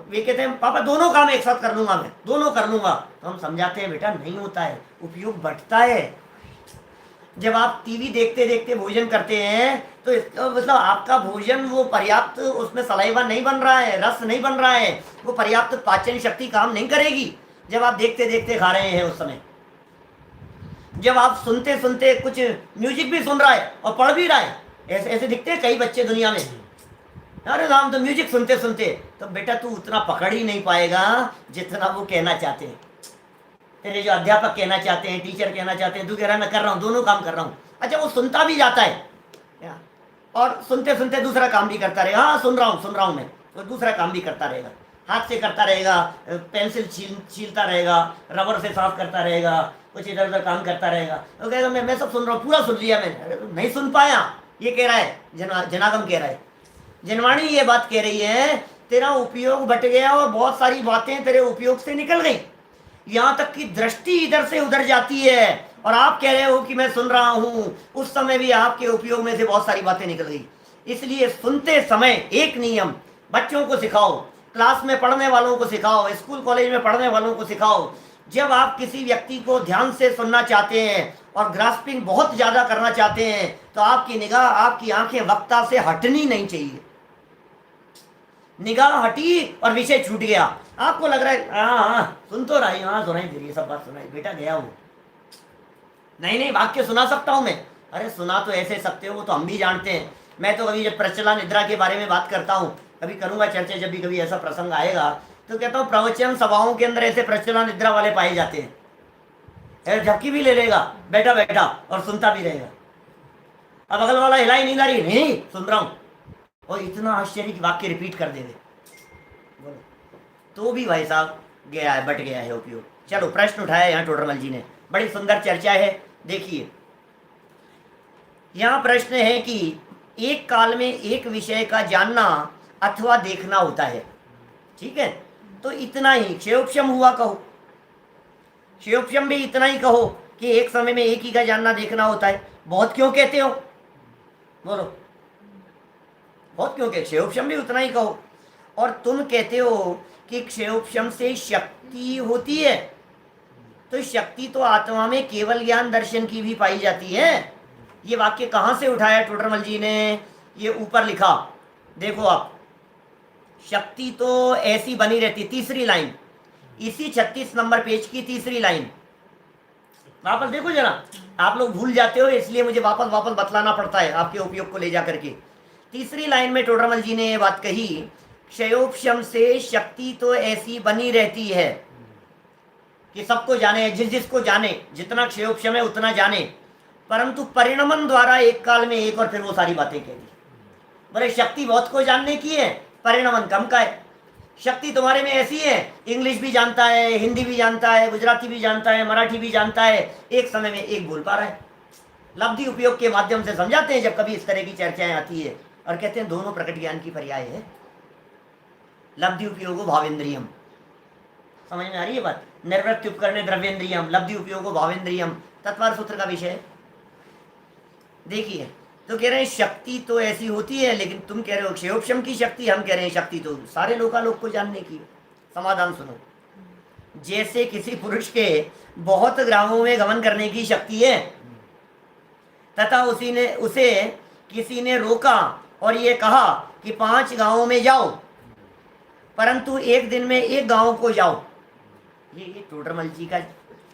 Speaker 1: वे कहते हैं पापा दोनों काम एक साथ कर लूंगा, मैं दोनों कर लूंगा, तो हम समझाते हैं बेटा नहीं होता है, उपयोग बढ़ता है। जब आप टीवी देखते देखते भोजन करते हैं तो इसका मतलब आपका भोजन वो पर्याप्त, उसमें सलाइवा नहीं बन रहा है, रस नहीं बन रहा है, वो पर्याप्त पाचन शक्ति काम नहीं करेगी जब आप देखते देखते खा रहे हैं। उस समय जब आप सुनते सुनते कुछ म्यूजिक भी सुन रहा है और पढ़ भी रहा है, ऐसे ऐसे दिखते हैं कई बच्चे दुनिया में, अरे राम तो म्यूजिक सुनते सुनते, तो बेटा तू उतना पकड़ ही नहीं पाएगा जितना वो कहना चाहते हैं, तेरे जो अध्यापक कहना चाहते हैं, टीचर कहना चाहते हैं, तू कह रहा है मैं कर रहा हूँ, दोनों काम कर रहा हूँ। अच्छा वो सुनता भी जाता है और सुनते सुनते दूसरा काम भी करता रहेगा, हाँ सुन रहा हूँ मैं, तो दूसरा काम भी करता रहेगा, हाथ से करता रहेगा, पेंसिल छीलता रहेगा, रबर से साफ करता रहेगा, कुछ इधर उधर काम करता रहेगा, तो कहेगा मैं सब सुन रहा हूँ, पूरा सुन लिया मैंने। नहीं सुन पाया, ये कह रहा है जनागम कह रहा है, जनवाणी ये बात कह रही है तेरा उपयोग बट गया और बहुत सारी बातें तेरे उपयोग से निकल गई, यहाँ तक कि दृष्टि इधर से उधर जाती है, और आप कह रहे हो कि मैं सुन रहा हूँ, उस समय भी आपके उपयोग में से बहुत सारी बातें निकल गई। इसलिए सुनते समय एक नियम बच्चों को सिखाओ, क्लास में पढ़ने वालों को सिखाओ, स्कूल कॉलेज में पढ़ने वालों को सिखाओ, जब आप किसी व्यक्ति को ध्यान से सुनना चाहते हैं और ग्रास्पिंग बहुत ज़्यादा करना चाहते हैं, तो आपकी निगाह, आपकी आंखें वक्ता से हटनी नहीं चाहिए। निगाह हटी और विषय छूट गया, आपको लग रहा है हाँ सुन तो रही, हाँ सुनाई दे रही है, सब बात सुनाई, बेटा गया वो, नहीं वाक्य सुना सकता हूँ मैं, अरे सुना तो ऐसे सकते हो, वो तो हम भी जानते हैं। मैं तो कभी जब प्रचला निद्रा के बारे में बात करता हूँ, कभी करूँगा चर्चा, जब भी कभी ऐसा प्रसंग आएगा तो कहता हूँ प्रवचन सभाओं के अंदर ऐसे प्रचला निद्रा वाले पाए जाते हैं, झपकी भी ले लेगा बैठा बैठा और सुनता भी रहेगा, अब अगल वाला हिलाई नहीं, नहीं सुन रहा हूँ, और इतना आश्चर्य की वाक्य रिपीट कर देंगे, बोलो तो भी भाई साहब गया है, बट गया है उपयोग। चलो प्रश्न उठाया यहाँ टोडरमल जी ने, बड़ी सुंदर चर्चा है। देखिए यहाँ प्रश्न है कि एक काल में एक विषय का जानना अथवा देखना होता है, ठीक है, तो इतना ही क्षयोक्षम हुआ कहो, क्षयोक्षम भी इतना ही कहो कि एक समय में एक ही का जानना देखना होता है। बहुत क्यों कहते हो, बोलो बहुत क्यों कहते, क्षयोक्षम भी उतना ही कहो। और तुम कहते हो कि क्षयोक्षम से शक्ति होती है, तो शक्ति तो आत्मा में केवल ज्ञान दर्शन की भी पाई जाती है। ये वाक्य कहाँ से उठाया टोडरमल जी ने, ये ऊपर लिखा देखो आप, शक्ति तो ऐसी बनी रहती, तीसरी लाइन, इसी 36 नंबर पेज की तीसरी लाइन, वापस देखो जरा, आप लोग भूल जाते हो इसलिए मुझे वापस वापस बतलाना पड़ता है आपके उपयोग को ले जा करके। तीसरी लाइन में टोडरमल जी ने ये बात कही, क्षयोक्षम से शक्ति तो ऐसी बनी रहती है कि सबको जाने, जिसको जाने, जितना क्षयोक्षम है उतना जाने, परंतु परिणमन द्वारा एक काल में एक और फिर वो सारी बातें कह दी। बोले शक्ति बहुत को जानने की है, परिणमन कम का है। शक्ति तुम्हारे में ऐसी है, इंग्लिश भी जानता है, हिंदी भी जानता है, गुजराती भी जानता है, मराठी भी जानता है, एक समय में एक बोल पा रहा है। लब्धि उपयोग के माध्यम से समझाते हैं जब कभी इस तरह की चर्चाएं आती है, और कहते हैं दोनों प्रकट ज्ञान की पर्याय है। लब्धि उपयोगो भावेंद्रियम, समझ में आ रही है बात? निर्वृत्ति उपकरणे द्रव्येंद्रियम, लब्धि उपयोगो भावेंद्रियम, तत्वार सूत्र का विषय। देखिए, तो कह रहे हैं शक्ति तो ऐसी होती है, लेकिन तुम कह रहे हो क्षेयोपशम की शक्ति, हम कह रहे हैं शक्ति तो सारे लोकालोक को जानने की। समाधान सुनो। जैसे किसी पुरुष के बहुत ग्रामों में गमन करने की शक्ति है, तथा उसे किसी ने रोका और ये कहा कि 5 गांवों में जाओ, परंतु एक दिन में एक गांव को जाओ। ये टोडरमल जी का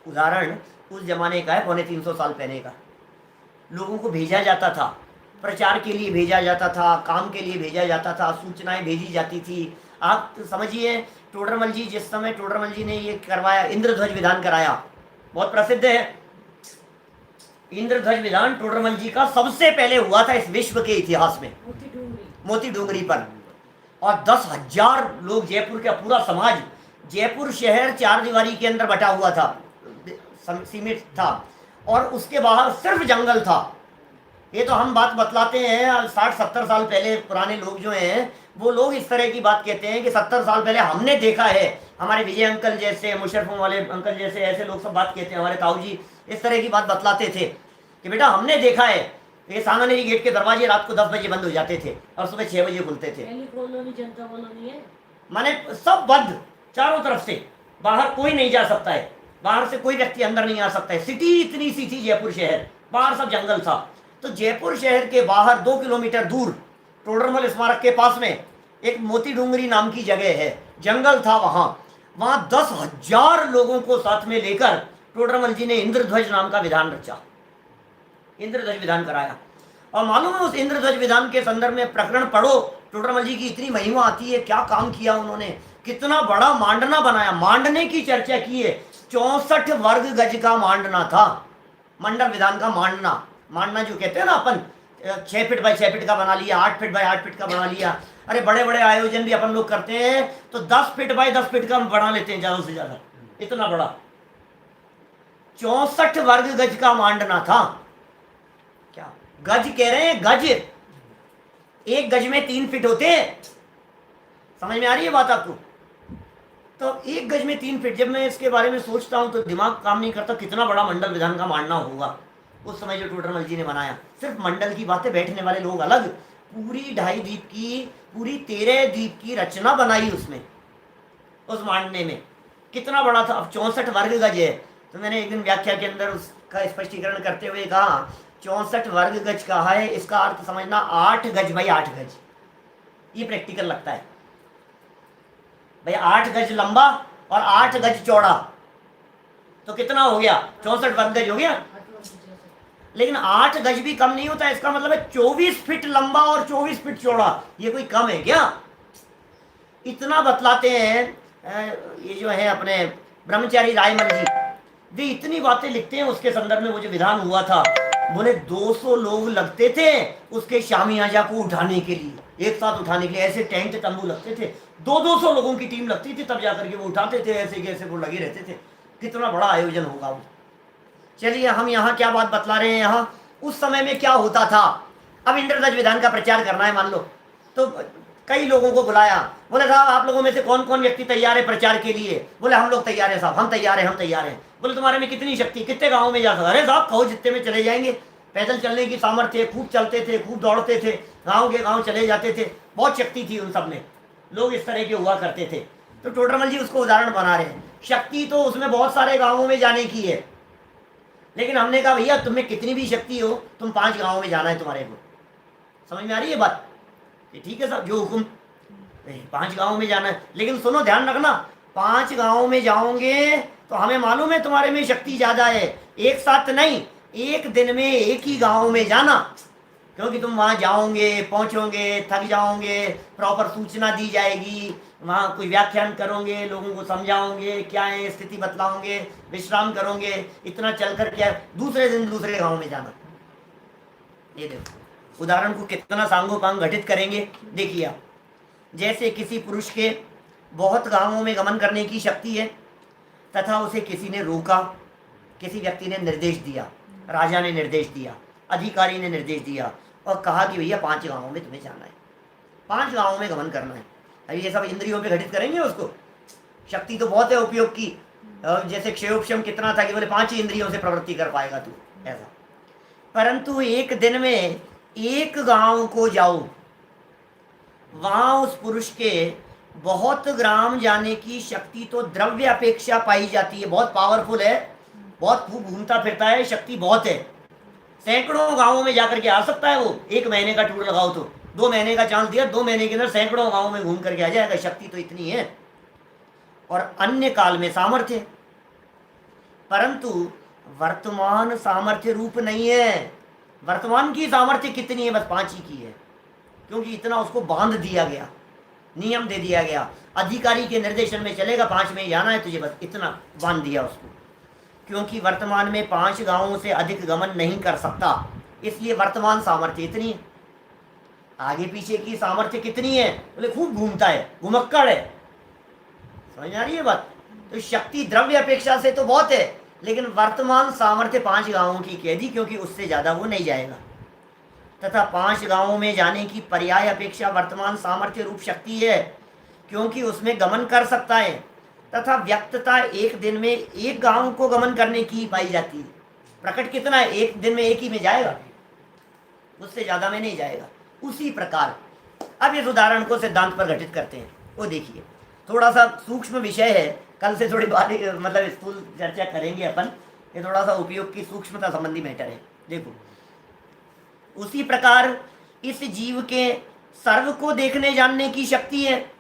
Speaker 1: उदाहरण उस जमाने का है, 350 साल पहले का। लोगों को भेजा जाता था, प्रचार के लिए भेजा जाता था, काम के लिए भेजा जाता था, सूचनाएं भेजी जाती थी। आप तो समझिए, टोडरमल जी जिस समय टोडरमल जी ने ये करवाया, इंद्रध्वज विधान कराया, बहुत प्रसिद्ध है। इंद्रध्वज विधान टोडरमल जी का सबसे पहले हुआ था इस विश्व के इतिहास में, मोती डूंगरी पर। और 10,000 लोग, जयपुर का पूरा समाज, जयपुर शहर 4 दीवारी के अंदर बटा हुआ था, सीमित था, और उसके बाहर सिर्फ जंगल था। ये तो हम बात बतलाते हैं 60-70 साल पहले, पुराने लोग जो हैं वो लोग इस तरह की बात कहते हैं कि 70 साल पहले हमने देखा है। हमारे विजय अंकल जैसे, मुशर्रफ वाले अंकल जैसे, ऐसे लोग सब बात कहते हैं, हमारे ताऊ जी इस तरह की बात बतलाते थे कि बेटा हमने देखा है, ये सांगानेरी गेट के दरवाजे रात को 10 बजे बंद हो जाते थे और सुबह 6 बजे खुलते थे।
Speaker 2: जनता कॉलोनी है,
Speaker 1: माने सब बंद चारों तरफ से, बाहर कोई नहीं जा सकता है, बाहर से कोई व्यक्ति अंदर नहीं आ सकता है। सिटी इतनी सी थी जयपुर शहर, बाहर सब जंगल था। तो जयपुर शहर के बाहर 2 किलोमीटर दूर टोडरमल स्मारक के पास में एक मोती डूंगरी नाम की जगह है, जंगल था। वहां 10,000 लोगों को साथ में लेकर टोडरमल जी ने इंद्रध्वज नाम का विधान रचा, इंद्रध्वज विधान कराया। और मालूम है, उस इंद्रध्वज विधान के संदर्भ में प्रकरण पढ़ो, टोडरमल जी की इतनी महिमा आती है, क्या काम किया उन्होंने, कितना बड़ा मांडना बनाया। मांडने की चर्चा की है, 64 वर्ग गज का मांडना था, मंडल विधान का मांडना। मांडना जो कहते हैं ना अपन, 6 फीट बाय 6 फीट का बना लिया, 8 फीट बाय 8 फीट का बना लिया। अरे बड़े बड़े आयोजन भी अपन लोग करते हैं तो 10 फीट बाय 10 फीट का बना लेते हैं, ज्यादा से ज्यादा, इतना बड़ा। 64 वर्ग गज का मांडना था। क्या गज कह रहे हैं? गज, एक गज में 3 फीट होते हैं। समझ में आ रही है बात आपको? तो एक गज में 3 फीट, जब मैं इसके बारे में सोचता हूं तो दिमाग काम नहीं करता, कितना बड़ा मंडल विधान का मांडना होगा उस समय जो टोडरमल जी ने बनाया। सिर्फ मंडल की बातें, बैठने वाले लोग अलग, पूरी 2.5 द्वीप की, पूरी 13 द्वीप की रचना बनाई उसमें, उस मांडने में। कितना बड़ा था। अब 64 वर्ग गज है, तो मैंने एक दिन व्याख्या के अंदर उसका स्पष्टीकरण करते हुए कहा 64 वर्ग गज कहा है, इसका अर्थ समझना 8 गज बाई 8 गज। ये प्रैक्टिकल लगता है भाई, 8 गज लंबा और 8 गज चौड़ा, तो कितना हो गया? 64 वर्ग गज हो गया। लेकिन 8 गज भी कम नहीं होता, इसका मतलब है 24 फीट लंबा और 24 फीट चौड़ा। ये कोई कम है क्या? इतना बतलाते हैं ये जो है अपने ब्रह्मचारी रायमल जी, वे इतनी बातें लिखते हैं उसके संदर्भ में। वो जो विधान हुआ था, बोले 200 लोग लगते थे उसके शामियाजा को उठाने के लिए, एक साथ उठाने के लिए। ऐसे टेंट तंबू लगते थे, 200 लोगों की टीम लगती थी, तब जाकर के वो उठाते थे, ऐसे कैसे वो लगे रहते थे। कितना बड़ा आयोजन होगा वो। चलिए, हम यहाँ क्या बात बतला रहे हैं, यहाँ उस समय में क्या होता था। अब इंद्रध्वज विधान का प्रचार करना है मान लो, तो कई लोगों को बुलाया, बोले साहब आप लोगों में से कौन कौन व्यक्ति तैयार है प्रचार के लिए? बोले हम लोग तैयार हैं साहब, हम तैयार हैं, हम तैयार हैं। बोले तुम्हारे में कितनी शक्ति, कितने गाँव में जा सकते? अरे साहब कहो जितने में चले जाएंगे। पैदल चलने की सामर्थ्य, खूब चलते थे, खूब दौड़ते थे, गाँव के गाँव चले जाते थे, बहुत शक्ति थी उन सब में। लोग इस तरह के हुआ करते थे। तो टोडरमल जी उसको उदाहरण बना रहे हैं। शक्ति तो उसमें बहुत सारे गाँवों में जाने की है, लेकिन हमने कहा भैया तुम्हें कितनी भी शक्ति हो, तुम 5 गाँवों में जाना है तुम्हारे को। समझ में आ रही है बात? कि ठीक है साहब, जो हुक्म, 5 गाँवों में जाना है। लेकिन सुनो, ध्यान रखना, 5 गाँवों में जाओगे तो हमें मालूम है तुम्हारे में शक्ति ज्यादा है, एक साथ नहीं, एक दिन में एक ही गाँव में जाना। क्योंकि तुम वहाँ जाओगे, पहुँचोगे, थक जाओगे, प्रॉपर सूचना दी जाएगी, वहाँ कोई व्याख्यान करोगे, लोगों को समझाओगे, क्या है स्थिति बतलाओगे, विश्राम करोगे, इतना चल कर क्या दूसरे दिन दूसरे गांव में जाना। ये देखो उदाहरण को कितना सांगोपांग घटित करेंगे। देखिए आप, जैसे किसी पुरुष के बहुत गांवों में गमन करने की शक्ति है तथा उसे किसी ने रोका, किसी व्यक्ति ने निर्देश दिया, राजा ने निर्देश दिया, अधिकारी ने निर्देश दिया और कहा कि भैया 5 गांवों में तुम्हें जाना है, 5 गांवों में गमन करना है। अभी ये सब इंद्रियों पे घटित करेंगे उसको। शक्ति तो बहुत है उपयोग की, जैसे क्षयोपशम कितना था कि बोले 5 ही इंद्रियों से प्रवृत्ति कर पाएगा तू, ऐसा। परंतु एक दिन में 1 गांव को जाओ, वहां उस पुरुष के बहुत ग्राम जाने की शक्ति तो द्रव्य अपेक्षा पाई जाती है। बहुत पावरफुल है, बहुत खूब घूमता फिरता है, शक्ति बहुत है। सैकड़ों गांवों में जाकर के आ सकता है वो। 1 महीने का टूर लगाओ तो 2 महीने का चांस दिया, 2 महीने के अंदर सैकड़ों गांवों में घूम करके आ जाएगा। शक्ति तो इतनी है। और अन्य काल में सामर्थ्य, परंतु वर्तमान सामर्थ्य रूप नहीं है। वर्तमान की सामर्थ्य कितनी है? बस 5 ही की है, क्योंकि इतना उसको बांध दिया गया, नियम दे दिया गया, अधिकारी के निर्देशन में चलेगा, 5 में जाना है तुझे, बस इतना बांध दिया उसको। क्योंकि वर्तमान में 5 गांवों से अधिक गमन नहीं कर सकता, इसलिए वर्तमान सामर्थ्य इतनी है। आगे पीछे की सामर्थ्य कितनी है? बोले खूब घूमता है, घुमक्कड़ है। समझ आ रही है बात? तो शक्ति द्रव्य अपेक्षा से तो बहुत है, लेकिन वर्तमान सामर्थ्य 5 गांवों की कह दी, क्योंकि उससे ज्यादा वो नहीं जाएगा। तथा 5 गांवों में जाने की पर्याय अपेक्षा वर्तमान सामर्थ्य रूप शक्ति है, क्योंकि उसमें गमन कर सकता है। तथा व्यक्तता एक दिन में 1 गांव को गमन करने की पाई जाती है। प्रकट कितना है? 1 दिन में 1 ही में जाएगा, उससे ज्यादा में नहीं जाएगा। उसी प्रकार अब इस उदाहरण को सिद्धांत पर घटित करते हैं। वो देखिए, थोड़ा सा सूक्ष्म विषय है, कल से थोड़ी बात मतलब स्थूल चर्चा करेंगे अपन। ये थोड़ा सा उपयोग की सूक्ष्मता संबंधी मैटर है। देखो, उसी प्रकार इस जीव के सर्व को देखने जानने की शक्ति है।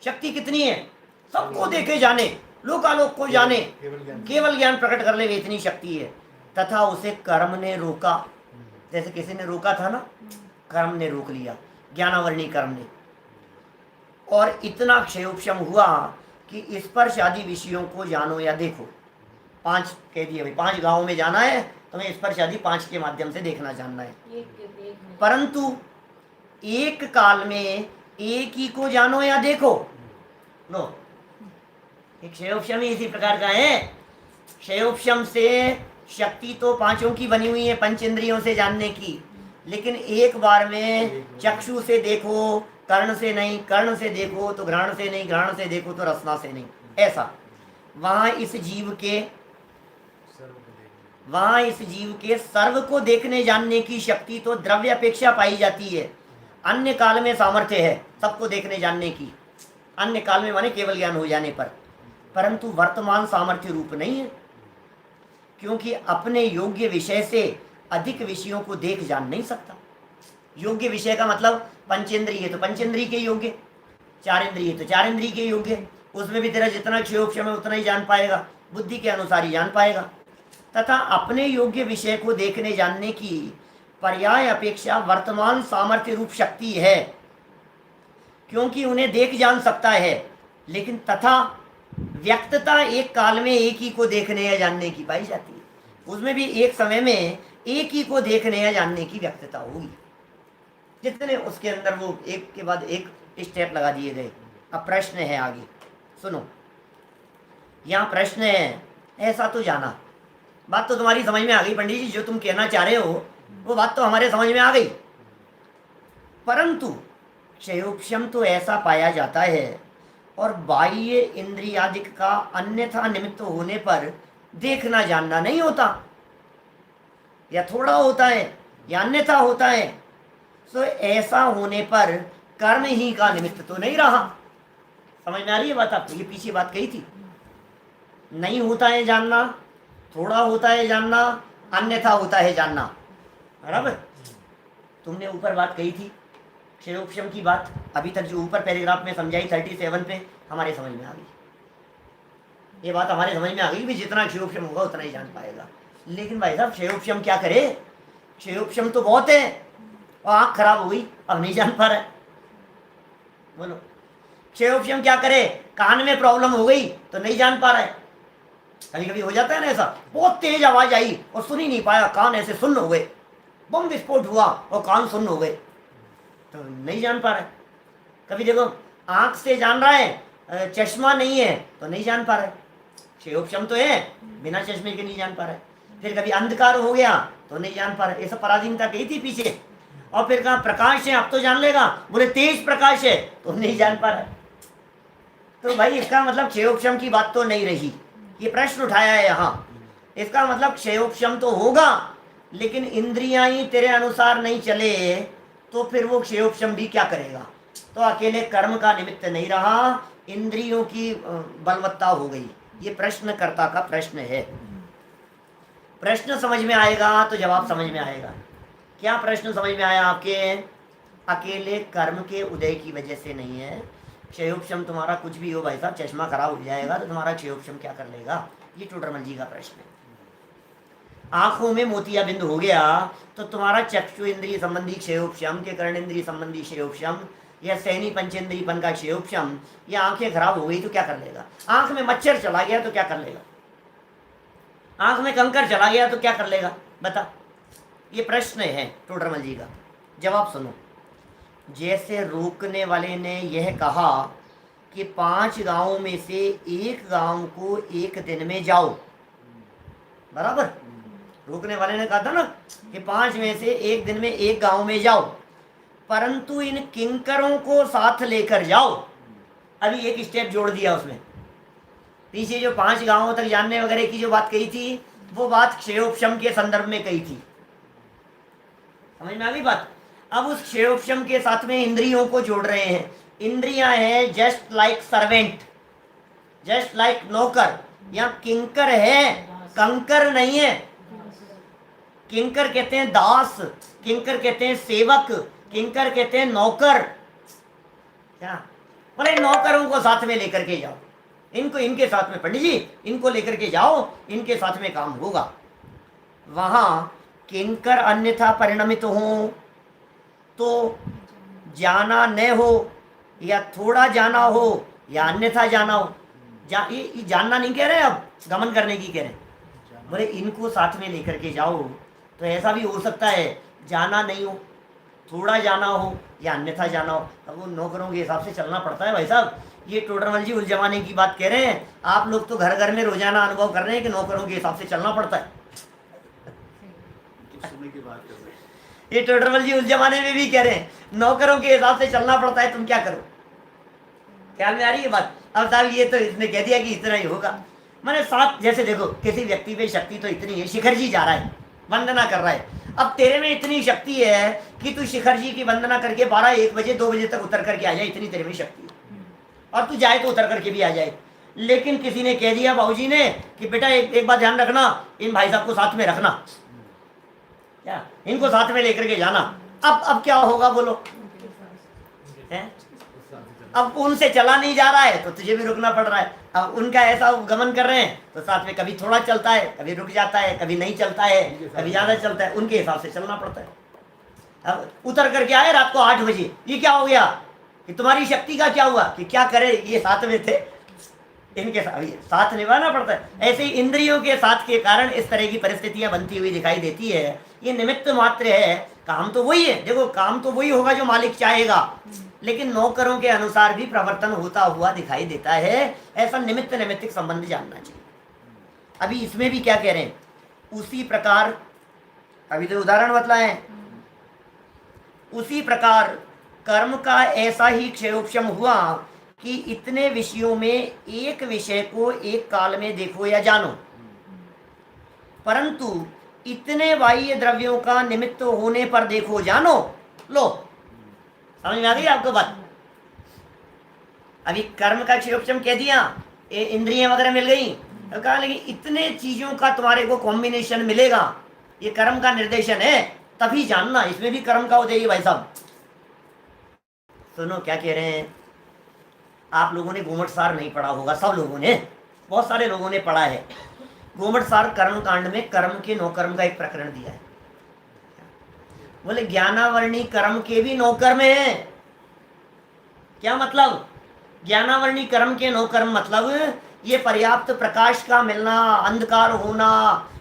Speaker 1: शक्ति कितनी है? सबको देखे जाने, लोकालोक को जाने, केवल ज्ञान प्रकट कर ले, इतनी शक्ति है। तथा उसे कर्म ने रोका, जैसे किसी ने रोका था ना, कर्म ने रोक लिया, ज्ञानावरणी कर्म ने। और इतना क्षयोपशम हुआ कि स्पर्श आदि विषयों को जानो या देखो। 5 कह दिए भाई, 5 गांवों में जाना है, तुम्हें स्पर्श आदि 5 के माध्यम से देखना जानना है। परंतु एक काल में एक ही को जानो या देखो। लो, क्षयोपशम ही इसी प्रकार का है। क्षयोपशम से शक्ति तो 5 की बनी हुई है, 5 इंद्रियों से जानने की, लेकिन एक बार में चक्षु से देखो, कर्ण से नहीं, कर्ण से देखो तो घ्राण से नहीं, घ्राण से देखो तो रसना से नहीं, ऐसा। वहां इस जीव के सर्व को देखने जानने की शक्ति तो द्रव्य अपेक्षा पाई जाती है। अन्य काल में सामर्थ्य है सबको देखने जानने की, अन्य काल में माने केवल ज्ञान हो जाने पर, परंतु वर्तमान सामर्थ्य रूप नहीं है। क्योंकि अपने योग्य विषय से अधिक विषयों को देख जान नहीं सकता। योग्य विषय का मतलब पंचेंद्रिय तो पंचेंद्रिय के योग्य, 4 इंद्रिय तो 4 इंद्रिय के योग्य, उसमें भी तेरा जितना क्षयोपशम है उतना ही जान पाएगा, बुद्धि के अनुसार ही जान पाएगा। तथा अपने योग्य विषय को देखने जानने की पर्याय अपेक्षा वर्तमान सामर्थ्य रूप शक्ति है, क्योंकि उन्हें देख जान सकता है। लेकिन तथा व्यक्तता एक काल में एक ही को देखने या जानने की पाई जाती है, उसमें भी एक समय में एक ही को देखने या जानने की व्यक्तता होगी। जितने उसके अंदर वो एक के बाद एक स्टेप लगा दिए गए। अब प्रश्न है आगे, सुनो। यहाँ प्रश्न है, ऐसा तो जाना, बात तो तुम्हारी समझ में आ गई पंडित जी, जो तुम कहना चाह रहे हो वो बात तो हमारे समझ में आ गई। परंतु क्षयोपशम तो ऐसा पाया जाता है और बाह्य इंद्रियादिक का अन्यथा निमित्त होने पर देखना जानना नहीं होता, या थोड़ा होता है या अन्यथा होता है। तो ऐसा होने पर कर्म ही का निमित्त तो नहीं रहा। समझ में आ रही है बात आपको? ये पीछे बात कही थी, नहीं होता है जानना, थोड़ा होता है जानना, अन्यथा होता है जानना। बराबर? तुमने ऊपर बात कही थी क्षयोपशम की बात, अभी तक जो ऊपर पैराग्राफ में समझाई 37 पे, हमारे समझ में आ गई। ये बात हमारे समझ में आ गई भी जितना क्षयोपशम होगा उतना ही जान पाएगा। लेकिन भाई साहब क्षयोपशम क्या करे? क्षयोपशम तो बहुत है, और आँख खराब हो गई, अब नहीं जान पा रहा है। बोलो, क्षयोपशम क्या करे? कान में प्रॉब्लम हो गई तो नहीं जान पा रहा है। कभी कभी हो जाता है ना ऐसा, बहुत तेज आवाज आई और सुन ही नहीं पाया, कान ऐसे सुन्न हो गए, बम विस्फोट हुआ और कान सुन्न हो गए, तो नहीं जान पा रहे। कभी देखो आंख से जान रहा है, चश्मा नहीं है तो नहीं जान पा रहे, क्षेयोपशम तो है, बिना चश्मे के नहीं जान पा रहे। फिर कभी अंधकार हो गया तो नहीं जान पा रहे, ये सब पराधीनता कही थी पीछे। और फिर कहा प्रकाश है, अब तो जान लेगा, बोले तेज प्रकाश है तो नहीं जान पा रहे। तो भाई इसका मतलब क्षेयोपशम की बात तो नहीं रही, ये प्रश्न उठाया है यहाँ। इसका मतलब क्षेयोपशम तो होगा, लेकिन इंद्रियां ही तेरे अनुसार नहीं चले तो फिर वो क्षेयोपशम भी क्या करेगा। तो अकेले कर्म का निमित्त नहीं रहा, इंद्रियों की बलवत्ता हो गई। ये प्रश्नकर्ता का प्रश्न है। प्रश्न समझ में आएगा तो जवाब समझ में आएगा। क्या प्रश्न समझ में आया आपके? अकेले कर्म के उदय की वजह से नहीं है। क्षेयोपशम तुम्हारा कुछ भी हो भाई साहब, चश्मा खराब हो जाएगा तो तुम्हारा क्षेयोपशम क्या कर लेगा, ये टोडरमल जी का प्रश्न है। आंखों में मोतियाबिंद हो गया तो तुम्हारा चक्षु इंद्रिय संबंधी क्षेयोपशम के कर्ण इंद्रिय संबंधी क्षेयोपशम या सैनी पंचेंद्रियपन का क्षेयोपशम, या आंखें खराब हो गई तो क्या कर लेगा। आंख में मच्छर चला गया तो क्या कर लेगा, आंख में कंकर चला गया तो क्या कर लेगा, बता। ये प्रश्न है टोडरमल जी का। जवाब सुनो। जैसे रोकने वाले ने यह कहा कि 5 गांवों में से एक गांव को एक दिन में जाओ, बराबर। रोकने वाले ने कहा था ना कि 5 में से एक दिन में एक गांव में जाओ, परंतु इन किंकरों को साथ लेकर जाओ। अभी एक स्टेप जोड़ दिया उसमें। पीछे जो 5 गांवों तक जानने वगैरह की जो बात कही थी, वो बात क्षेयोपशम के संदर्भ में कही थी, समझ में आ गई बात। अब उस क्षेयोपशम के साथ में इंद्रियों को जोड़ रहे हैं। इंद्रियां हैं just like servant, just like नौकर। यहाँ किंकर है, कंकर नहीं है। किंकर कहते हैं दास, किंकर कहते हैं सेवक, किंकर कहते हैं नौकर। क्या बोले, नौकरों को साथ में लेकर के जाओ, इनको इनके साथ में, पंडित जी इनको लेकर के जाओ, इनके साथ में काम होगा। वहां किंकर अन्यथा परिणमित हो तो जाना न हो, या थोड़ा जाना हो या अन्यथा जाना हो। ये जानना नहीं कह रहे, अब गमन करने की कह रहे हैं। बोले इनको साथ में लेकर के जाओ तो ऐसा भी हो सकता है जाना नहीं हो, थोड़ा जाना हो या अन्यथा जाना हो। अब वो नौकरों के हिसाब से चलना पड़ता है भाई साहब। ये टोडरमल जी उस जमाने की बात कह रहे हैं, आप लोग तो घर घर में रोजाना अनुभव कर रहे हैं कि नौकरों के हिसाब से चलना पड़ता है।
Speaker 3: की बात कर रहे हैं।
Speaker 1: ये टोडरमल जी उस जमाने में भी कह रहे हैं नौकरों के हिसाब से चलना पड़ता है, तुम क्या करो। ख्याल में आ रही है बात। अब साहब ये तो इसने कह दिया कि इतना ही होगा, मैंने साथ, जैसे देखो किसी व्यक्ति पे शक्ति तो इतनी है, शिखर जी जा रहा है वंदना कर रहा है, अब तेरे में इतनी शक्ति है कि तू शिखर जी की वंदना करके 12-1 बजे 2 बजे तक उतर करके आ जाए, इतनी तेरे में शक्ति है, और तू जाए तो उतर करके भी आ जाए। लेकिन किसी ने कह दिया बाबूजी ने कि बेटा एक बात ध्यान रखना, इन भाई साहब को साथ में रखना, क्या इनको साथ में लेकर के जाना। अब क्या होगा बोलो, है? अब उनसे चला नहीं जा रहा है तो तुझे भी रुकना पड़ रहा है। अब उनका ऐसा गमन कर रहे हैं तो साथ में कभी थोड़ा चलता है, कभी रुक जाता है, कभी नहीं चलता है, कभी ज्यादा चलता है, उनके हिसाब से चलना पड़ता है। अब उतर करके आए रात को 8 बजे, ये क्या हो गया कि तुम्हारी शक्ति का क्या हुआ कि क्या करे, ये साथ में थे, इनके साथ निभाना पड़ता है। ऐसे ही इंद्रियों के साथ के कारण इस तरह की परिस्थितियां बनती हुई दिखाई देती है। ये निमित्त मात्र है, काम तो वही है। देखो काम तो वही होगा जो मालिक चाहेगा, लेकिन नौकरों के अनुसार भी प्रवर्तन होता हुआ दिखाई देता है। ऐसा निमित्त नैमित्तिक संबंध जानना चाहिए। अभी इसमें भी क्या कह रहे हैं, उसी प्रकार, अभी तो उदाहरण बतलाएं, उसी प्रकार कर्म का ऐसा ही क्षेयोपशम हुआ कि इतने विषयों में एक विषय को एक काल में देखो या जानो, परंतु इतने बाह्य द्रव्यों का निमित्त होने पर देखो जानो। लो समझ में आ गई आपको बात। अभी कर्म का क्षेयोपशम कह दिया, इंद्रियां वगैरह मिल गई, तो कहा लेकिन इतने चीजों का तुम्हारे को कॉम्बिनेशन मिलेगा, ये कर्म का निर्देशन है, तभी जानना। इसमें भी कर्म का उदय भाई साहब। सुनो क्या कह रहे हैं। आप लोगों ने गोमट सार नहीं पढ़ा होगा, सब लोगों ने, बहुत सारे लोगों ने पढ़ा है। गोमट सार कर्म कांड में कर्म के 9 कर्म का एक प्रकरण दिया है। बोले ज्ञानावर्णी कर्म के भी 9 कर्म है। क्या मतलब? ज्ञानावर्णी कर्म के 9 कर्म मतलब ये पर्याप्त प्रकाश का मिलना, अंधकार होना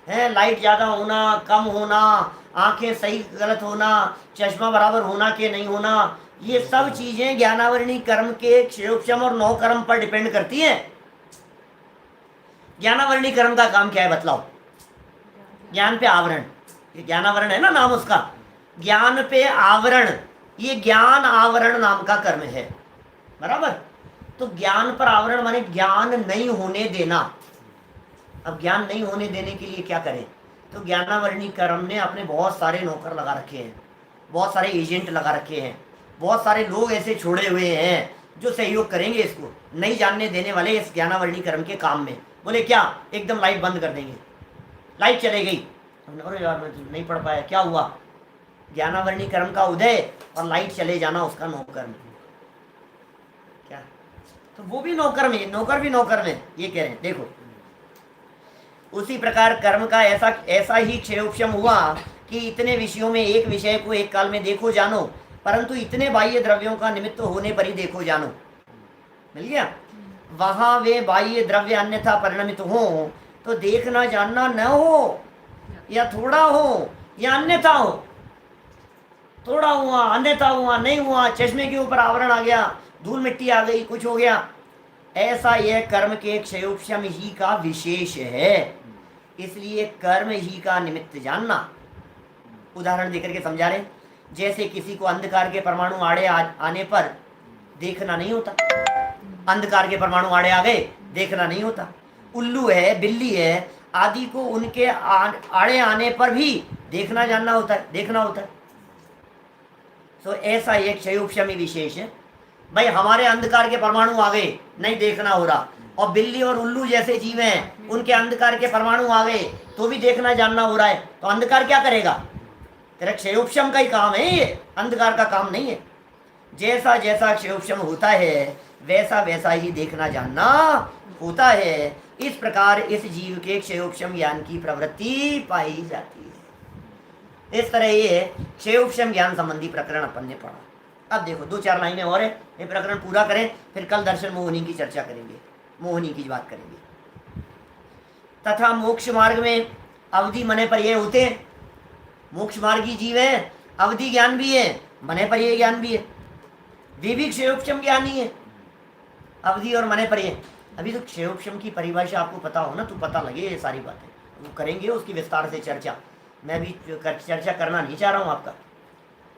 Speaker 1: है, लाइट ज्यादा होना, कम होना, आंखें सही गलत होना, चश्मा बराबर होना कि नहीं होना, ये सब चीजें ज्ञानावरणी कर्म के क्षयोपशम और नौ कर्म पर डिपेंड करती हैं। ज्ञानावरणी कर्म का काम क्या है बतलाओ? ज्ञान पे आवरण, ये ज्ञानावरण है ना नाम उसका, ज्ञान पे आवरण, ये ज्ञान आवरण नाम का कर्म है, बराबर। तो ज्ञान पर आवरण माने ज्ञान नहीं होने देना। अब ज्ञान नहीं होने देने के लिए क्या करें? तो ज्ञानावरणी कर्म ने अपने बहुत सारे नौकर लगा रखे हैं, बहुत सारे एजेंट लगा रखे हैं, बहुत सारे लोग ऐसे छोड़े हुए हैं जो सहयोग करेंगे इसको नहीं जानने देने वाले इस ज्ञानावरणी कर्म के काम में। बोले क्या? एकदम लाइट बंद कर देंगे, लाइट चले गई, हमने अरे यार मैं नहीं पढ़ पाया, क्या हुआ? ज्ञानावरणी कर्म का उदय और लाइट चले जाना उसका नौकर्म। क्या? तो वो भी नौकर में, नौकर भी नौकर में, ये कह रहे हैं। देखो उसी प्रकार कर्म का ऐसा ही क्षयोपशम हुआ कि इतने विषयों में एक विषय को एक काल में देखो जानो, परंतु इतने बाह्य द्रव्यों का निमित्त होने पर ही देखो जानो। मिल गया? वहां वे बाह्य द्रव्य अन्यथा परिणमित हो तो देखना जानना न हो, या थोड़ा हो या अन्यथा हो। थोड़ा हुआ, अन्यथा हुआ, नहीं हुआ, चश्मे के ऊपर आवरण आ गया, धूल मिट्टी आ गई, कुछ हो गया, ऐसा यह कर्म के क्षयोपशम ही का विशेष है। इसलिए कर्म ही का निमित्त जानना। उदाहरण देकर के समझा रहे, जैसे किसी को अंधकार के परमाणु आड़े आने पर देखना नहीं होता, अंधकार के परमाणु आड़े आ गए देखना नहीं होता। उल्लू है, बिल्ली है आदि को उनके आड़े आने पर भी देखना जानना होता है, देखना होता है। तो ऐसा एक क्षयोपशमी विशेष है। भाई हमारे अंधकार के परमाणु आ गए, नहीं देखना हो रहा, और बिल्ली और उल्लू जैसे जीव हैं उनके अंधकार के परमाणु आ गए तो भी देखना जानना हो रहा है, तो अंधकार क्या करेगा? तेरा क्षयोपशम का ही काम है ये, अंधकार का काम नहीं है। जैसा जैसा क्षयोपशम होता है वैसा वैसा ही देखना जानना होता है। इस प्रकार इस जीव के क्षयोपशम ज्ञान की प्रवृत्ति पाई जाती है। इस तरह ये क्षयोपशम ज्ञान संबंधी प्रकरण अपन ने पढ़ा। अब देखो 2-4 लाइनें और है, ये प्रकरण पूरा करें, फिर कल दर्शन मोहिनी की चर्चा करेंगे, मोहिनी की बात करेंगे। तथा मोक्ष मार्ग में अवधि मने पर ये होते हैं, मोक्ष मार्गी जीव है, अवधि ज्ञान भी है, मने पर ये ज्ञान भी है, वे भी क्षयोपशम ज्ञान ही है, अवधि और मने पर ये। अभी तो क्षयोपशम की परिभाषा आपको पता हो ना, तो पता लगे ये सारी बातें, वो करेंगे उसकी विस्तार से चर्चा। मैं भी चर्चा करना नहीं चाह रहा हूँ आपका,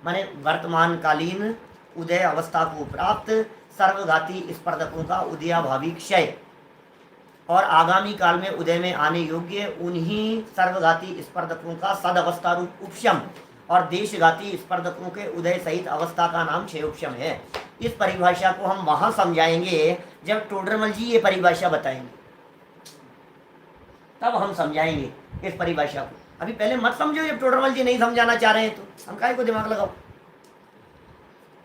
Speaker 1: माने वर्तमान कालीन उदय अवस्था को प्राप्त सर्वघाती स्पर्धकों का उदयाभावी क्षय और आगामी काल में उदय में आने योग्य उन्हीं सर्वघाती स्पर्धकों का सदअवस्था रूप उपशम और देशघाती स्पर्धकों के उदय सहित अवस्था का नाम क्षयोपशम है। इस परिभाषा को हम वहां समझाएंगे जब टोडरमल जी ये परिभाषा बताएंगे, तब हम समझाएंगे इस परिभाषा को। अभी पहले मत समझो, जब टोडरमल जी नहीं समझाना चाह रहे हैं तो हम काहे को दिमाग लगाओ।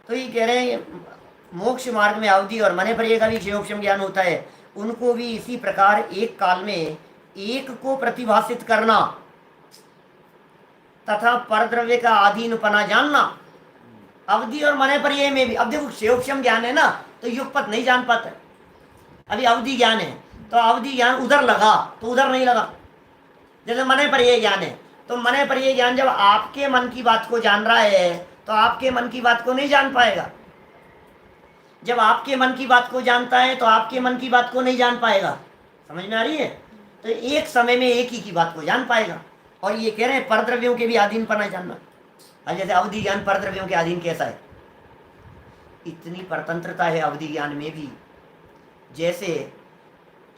Speaker 1: तो ये कह रहे हैं मोक्ष मार्ग में अवधि और मने पर ये का भी क्षयोपशम ज्ञान होता है, उनको भी इसी प्रकार एक काल में एक को प्रतिभाषित करना तथा परद्रव्य का अधीनपना जानना। अवधि और मने पर ये में भी, अब देखो क्षयोपशम ज्ञान है ना तो युगपत नहीं जान पाता। अभी अवधि ज्ञान है तो अवधि ज्ञान उधर लगा तो उधर नहीं लगा। जैसे मने पर ये ज्ञान है तो मने पर ये ज्ञान जब आपके मन की बात को जान रहा है तो आपके मन की बात को नहीं जान पाएगा। जब आपके मन की बात को जानता है तो आपके मन की बात को नहीं जान पाएगा। समझ में आ रही है? तो एक समय में एक ही की बात को जान पाएगा। और ये कह रहे हैं परद्रव्यों के भी अधीनपना जानना। और जैसे अवधि ज्ञान परद्रव्यों के अधीन कैसा है, इतनी परतंत्रता है अवधि ज्ञान में भी, जैसे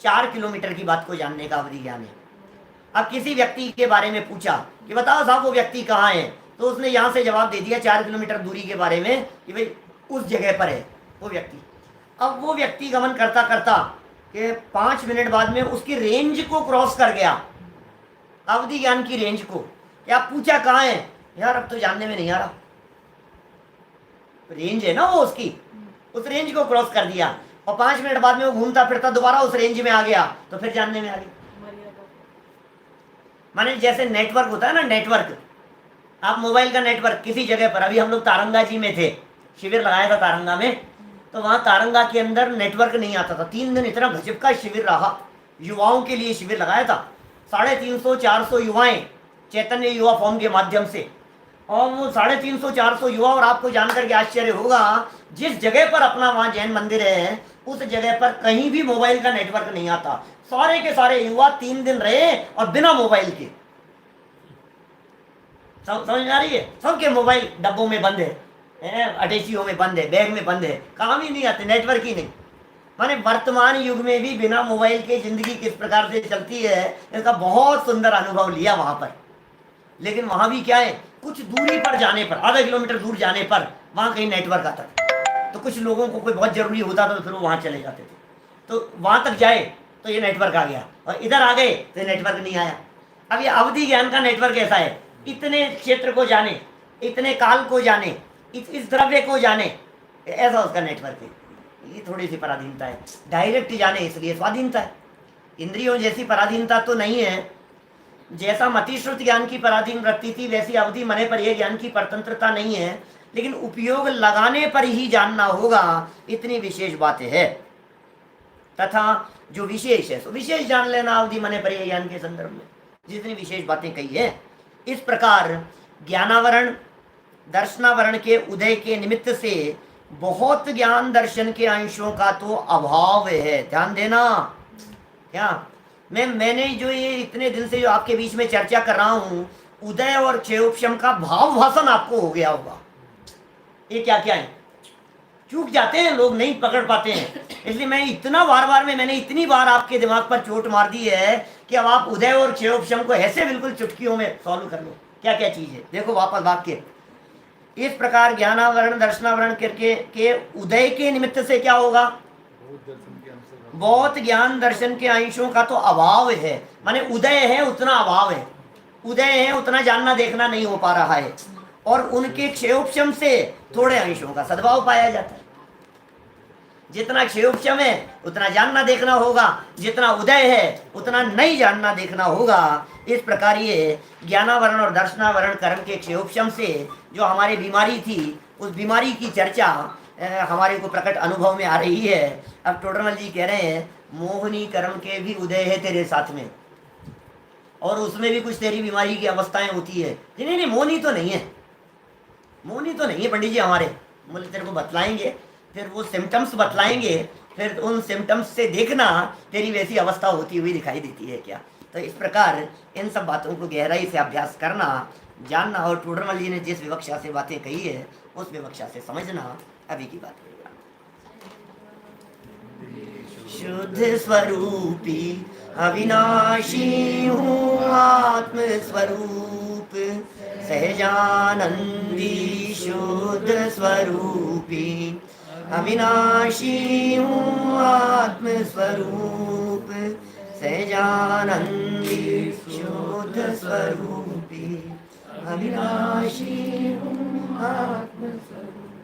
Speaker 1: 4 किलोमीटर की बात को जानने का अवधि ज्ञान है। अब किसी व्यक्ति के बारे में पूछा कि बताओ साहब वो व्यक्ति कहाँ है, तो उसने यहाँ से जवाब दे दिया 4 किलोमीटर दूरी के बारे में कि भाई उस जगह पर है वो व्यक्ति। अब वो व्यक्ति गमन करता करता कि 5 मिनट बाद में उसकी रेंज को क्रॉस कर गया, अवधि ज्ञान की रेंज को। क्या पूछा कहाँ है, यार अब तो जानने में नहीं आ रहा, रेंज है ना वो उसकी, उस रेंज को क्रॉस कर दिया और 5 मिनट बाद में वो घूमता फिरता दोबारा उस रेंज में आ गया तो फिर जानने में आ गया। माने जैसे नेटवर्क होता है ना, नेटवर्क, आप मोबाइल का नेटवर्क किसी जगह पर, अभी हम लोग तारंगा जी में थे, शिविर लगाया था तारंगा में, तो वहाँ तारंगा के अंदर नेटवर्क नहीं आता था। 3 दिन इतना गजब का शिविर रहा, युवाओं के लिए शिविर लगाया था। 350-400 युवाएं चैतन्य युवा फॉर्म के माध्यम से, और वो 350-400 युवा, और आपको जानकर के आश्चर्य होगा जिस जगह पर अपना वहाँ जैन मंदिर है उस जगह पर कहीं भी मोबाइल का नेटवर्क नहीं आता। सारे के सारे युवा 3 दिन रहे और बिना मोबाइल के, समझ आ रही है, सबके मोबाइल डब्बों में बंद है, अटैचियों में बंद है, बैग में बंद है, काम ही नहीं आते, नेटवर्क ही नहीं। माने वर्तमान युग में भी बिना मोबाइल के जिंदगी किस प्रकार से चलती है इसका बहुत सुंदर अनुभव लिया वहां पर। लेकिन वहां भी क्या है, कुछ दूरी पर जाने पर, आधा किलोमीटर दूर जाने पर वहां कहीं नेटवर्क आता था, तो कुछ लोगों को कोई बहुत जरूरी होता था तो फिर वो वहां चले जाते थे, तो वहां तक जाए तो ये नेटवर्क आ गया, और इधर आ गए तो नेटवर्क नहीं आया। अब ये अवधि ज्ञान का नेटवर्क ऐसा है, इतने क्षेत्र को जाने, इतने काल को जाने, इस द्रव्य को जाने, ऐसा उसका नेटवर्क है। ये थोड़ी सी पराधीनता है, डायरेक्ट जाने इसलिए स्वाधीनता है। इंद्रियों जैसी पराधीनता तो नहीं है, जैसा मतिश्रुत ज्ञान की पराधीन वृत्ति थी वैसी अवधि मने पर यह ज्ञान की परतंत्रता नहीं है, लेकिन उपयोग लगाने पर ही जानना होगा, इतनी विशेष बातें है। तथा जो विशेष है सो विशेष जान लेना अवधि मने पर यह ज्ञान के संदर्भ में जितनी विशेष बातें कही है। इस प्रकार ज्ञानावरण दर्शनावरण के उदय के निमित्त से बहुत ज्ञान दर्शन के अंशों का तो अभाव है। ध्यान देना, क्या मैंने जो ये इतने दिन से जो आपके बीच में चर्चा कर रहा हूं, उदय और क्षयोपशम का भाव भाषण आपको हो गया होगा। ये क्या क्या है, चूक जाते हैं लोग, नहीं पकड़ पाते हैं, इसलिए मैं इतना बार मैंने इतनी बार आपके दिमाग पर चोट मार दी है कि अब आप उदय और क्षयोपशम को ऐसे बिल्कुल चुटकियों में सॉल्व कर लो, क्या क्या चीज है। देखो वापस वाक्य, इस प्रकार ज्ञानावरण दर्शनावरण के उदय के निमित्त से क्या होगा, बहुत ज्ञान दर्शन के अंशों का तो अभाव है। माने उदय है उतना अभाव है, उदय है उतना जानना देखना नहीं हो पा रहा है, और उनके क्षयोपशम से थोड़े अंशों का सद्भाव पाया जाता है। जितना क्षयोपशम है उतना जानना देखना होगा, जितना उदय है उतना नहीं जानना देखना होगा। इस प्रकार ये ज्ञानावरण और दर्शनावरण कर्म के क्षयोपशम से जो हमारी बीमारी थी, उस बीमारी की चर्चा हमारे को प्रकट अनुभव में आ रही है। अब टोडरमल जी कह रहे हैं मोहनी कर्म के भी उदय है तेरे साथ में, और उसमें भी कुछ तेरी बीमारी की अवस्थाएं होती है। नहीं मोहनी तो नहीं है, मोहनी तो नहीं है पंडित जी हमारे, बोले तेरे को बतलाएंगे, फिर वो सिम्टम्स बतलाएंगे, फिर उन सिम्टम्स से देखना तेरी वैसी अवस्था होती हुई दिखाई देती है क्या। तो इस प्रकार इन सब बातों को गहराई से अभ्यास करना, जानना, और टोडरमल जी ने जिस विवक्षा से बातें कही है उस विवक्षा से समझना। अभी की बात करेगा, शुद्ध स्वरूपी अविनाशी हूँ आत्म स्वरूप, सहजानंदी शुद्ध स्वरूपी अविनाशी हूँ आत्म स्वरूप, सहजानंदी शुद्ध स्वरूपी अविनाशी हूँ आत्म स्वरूप।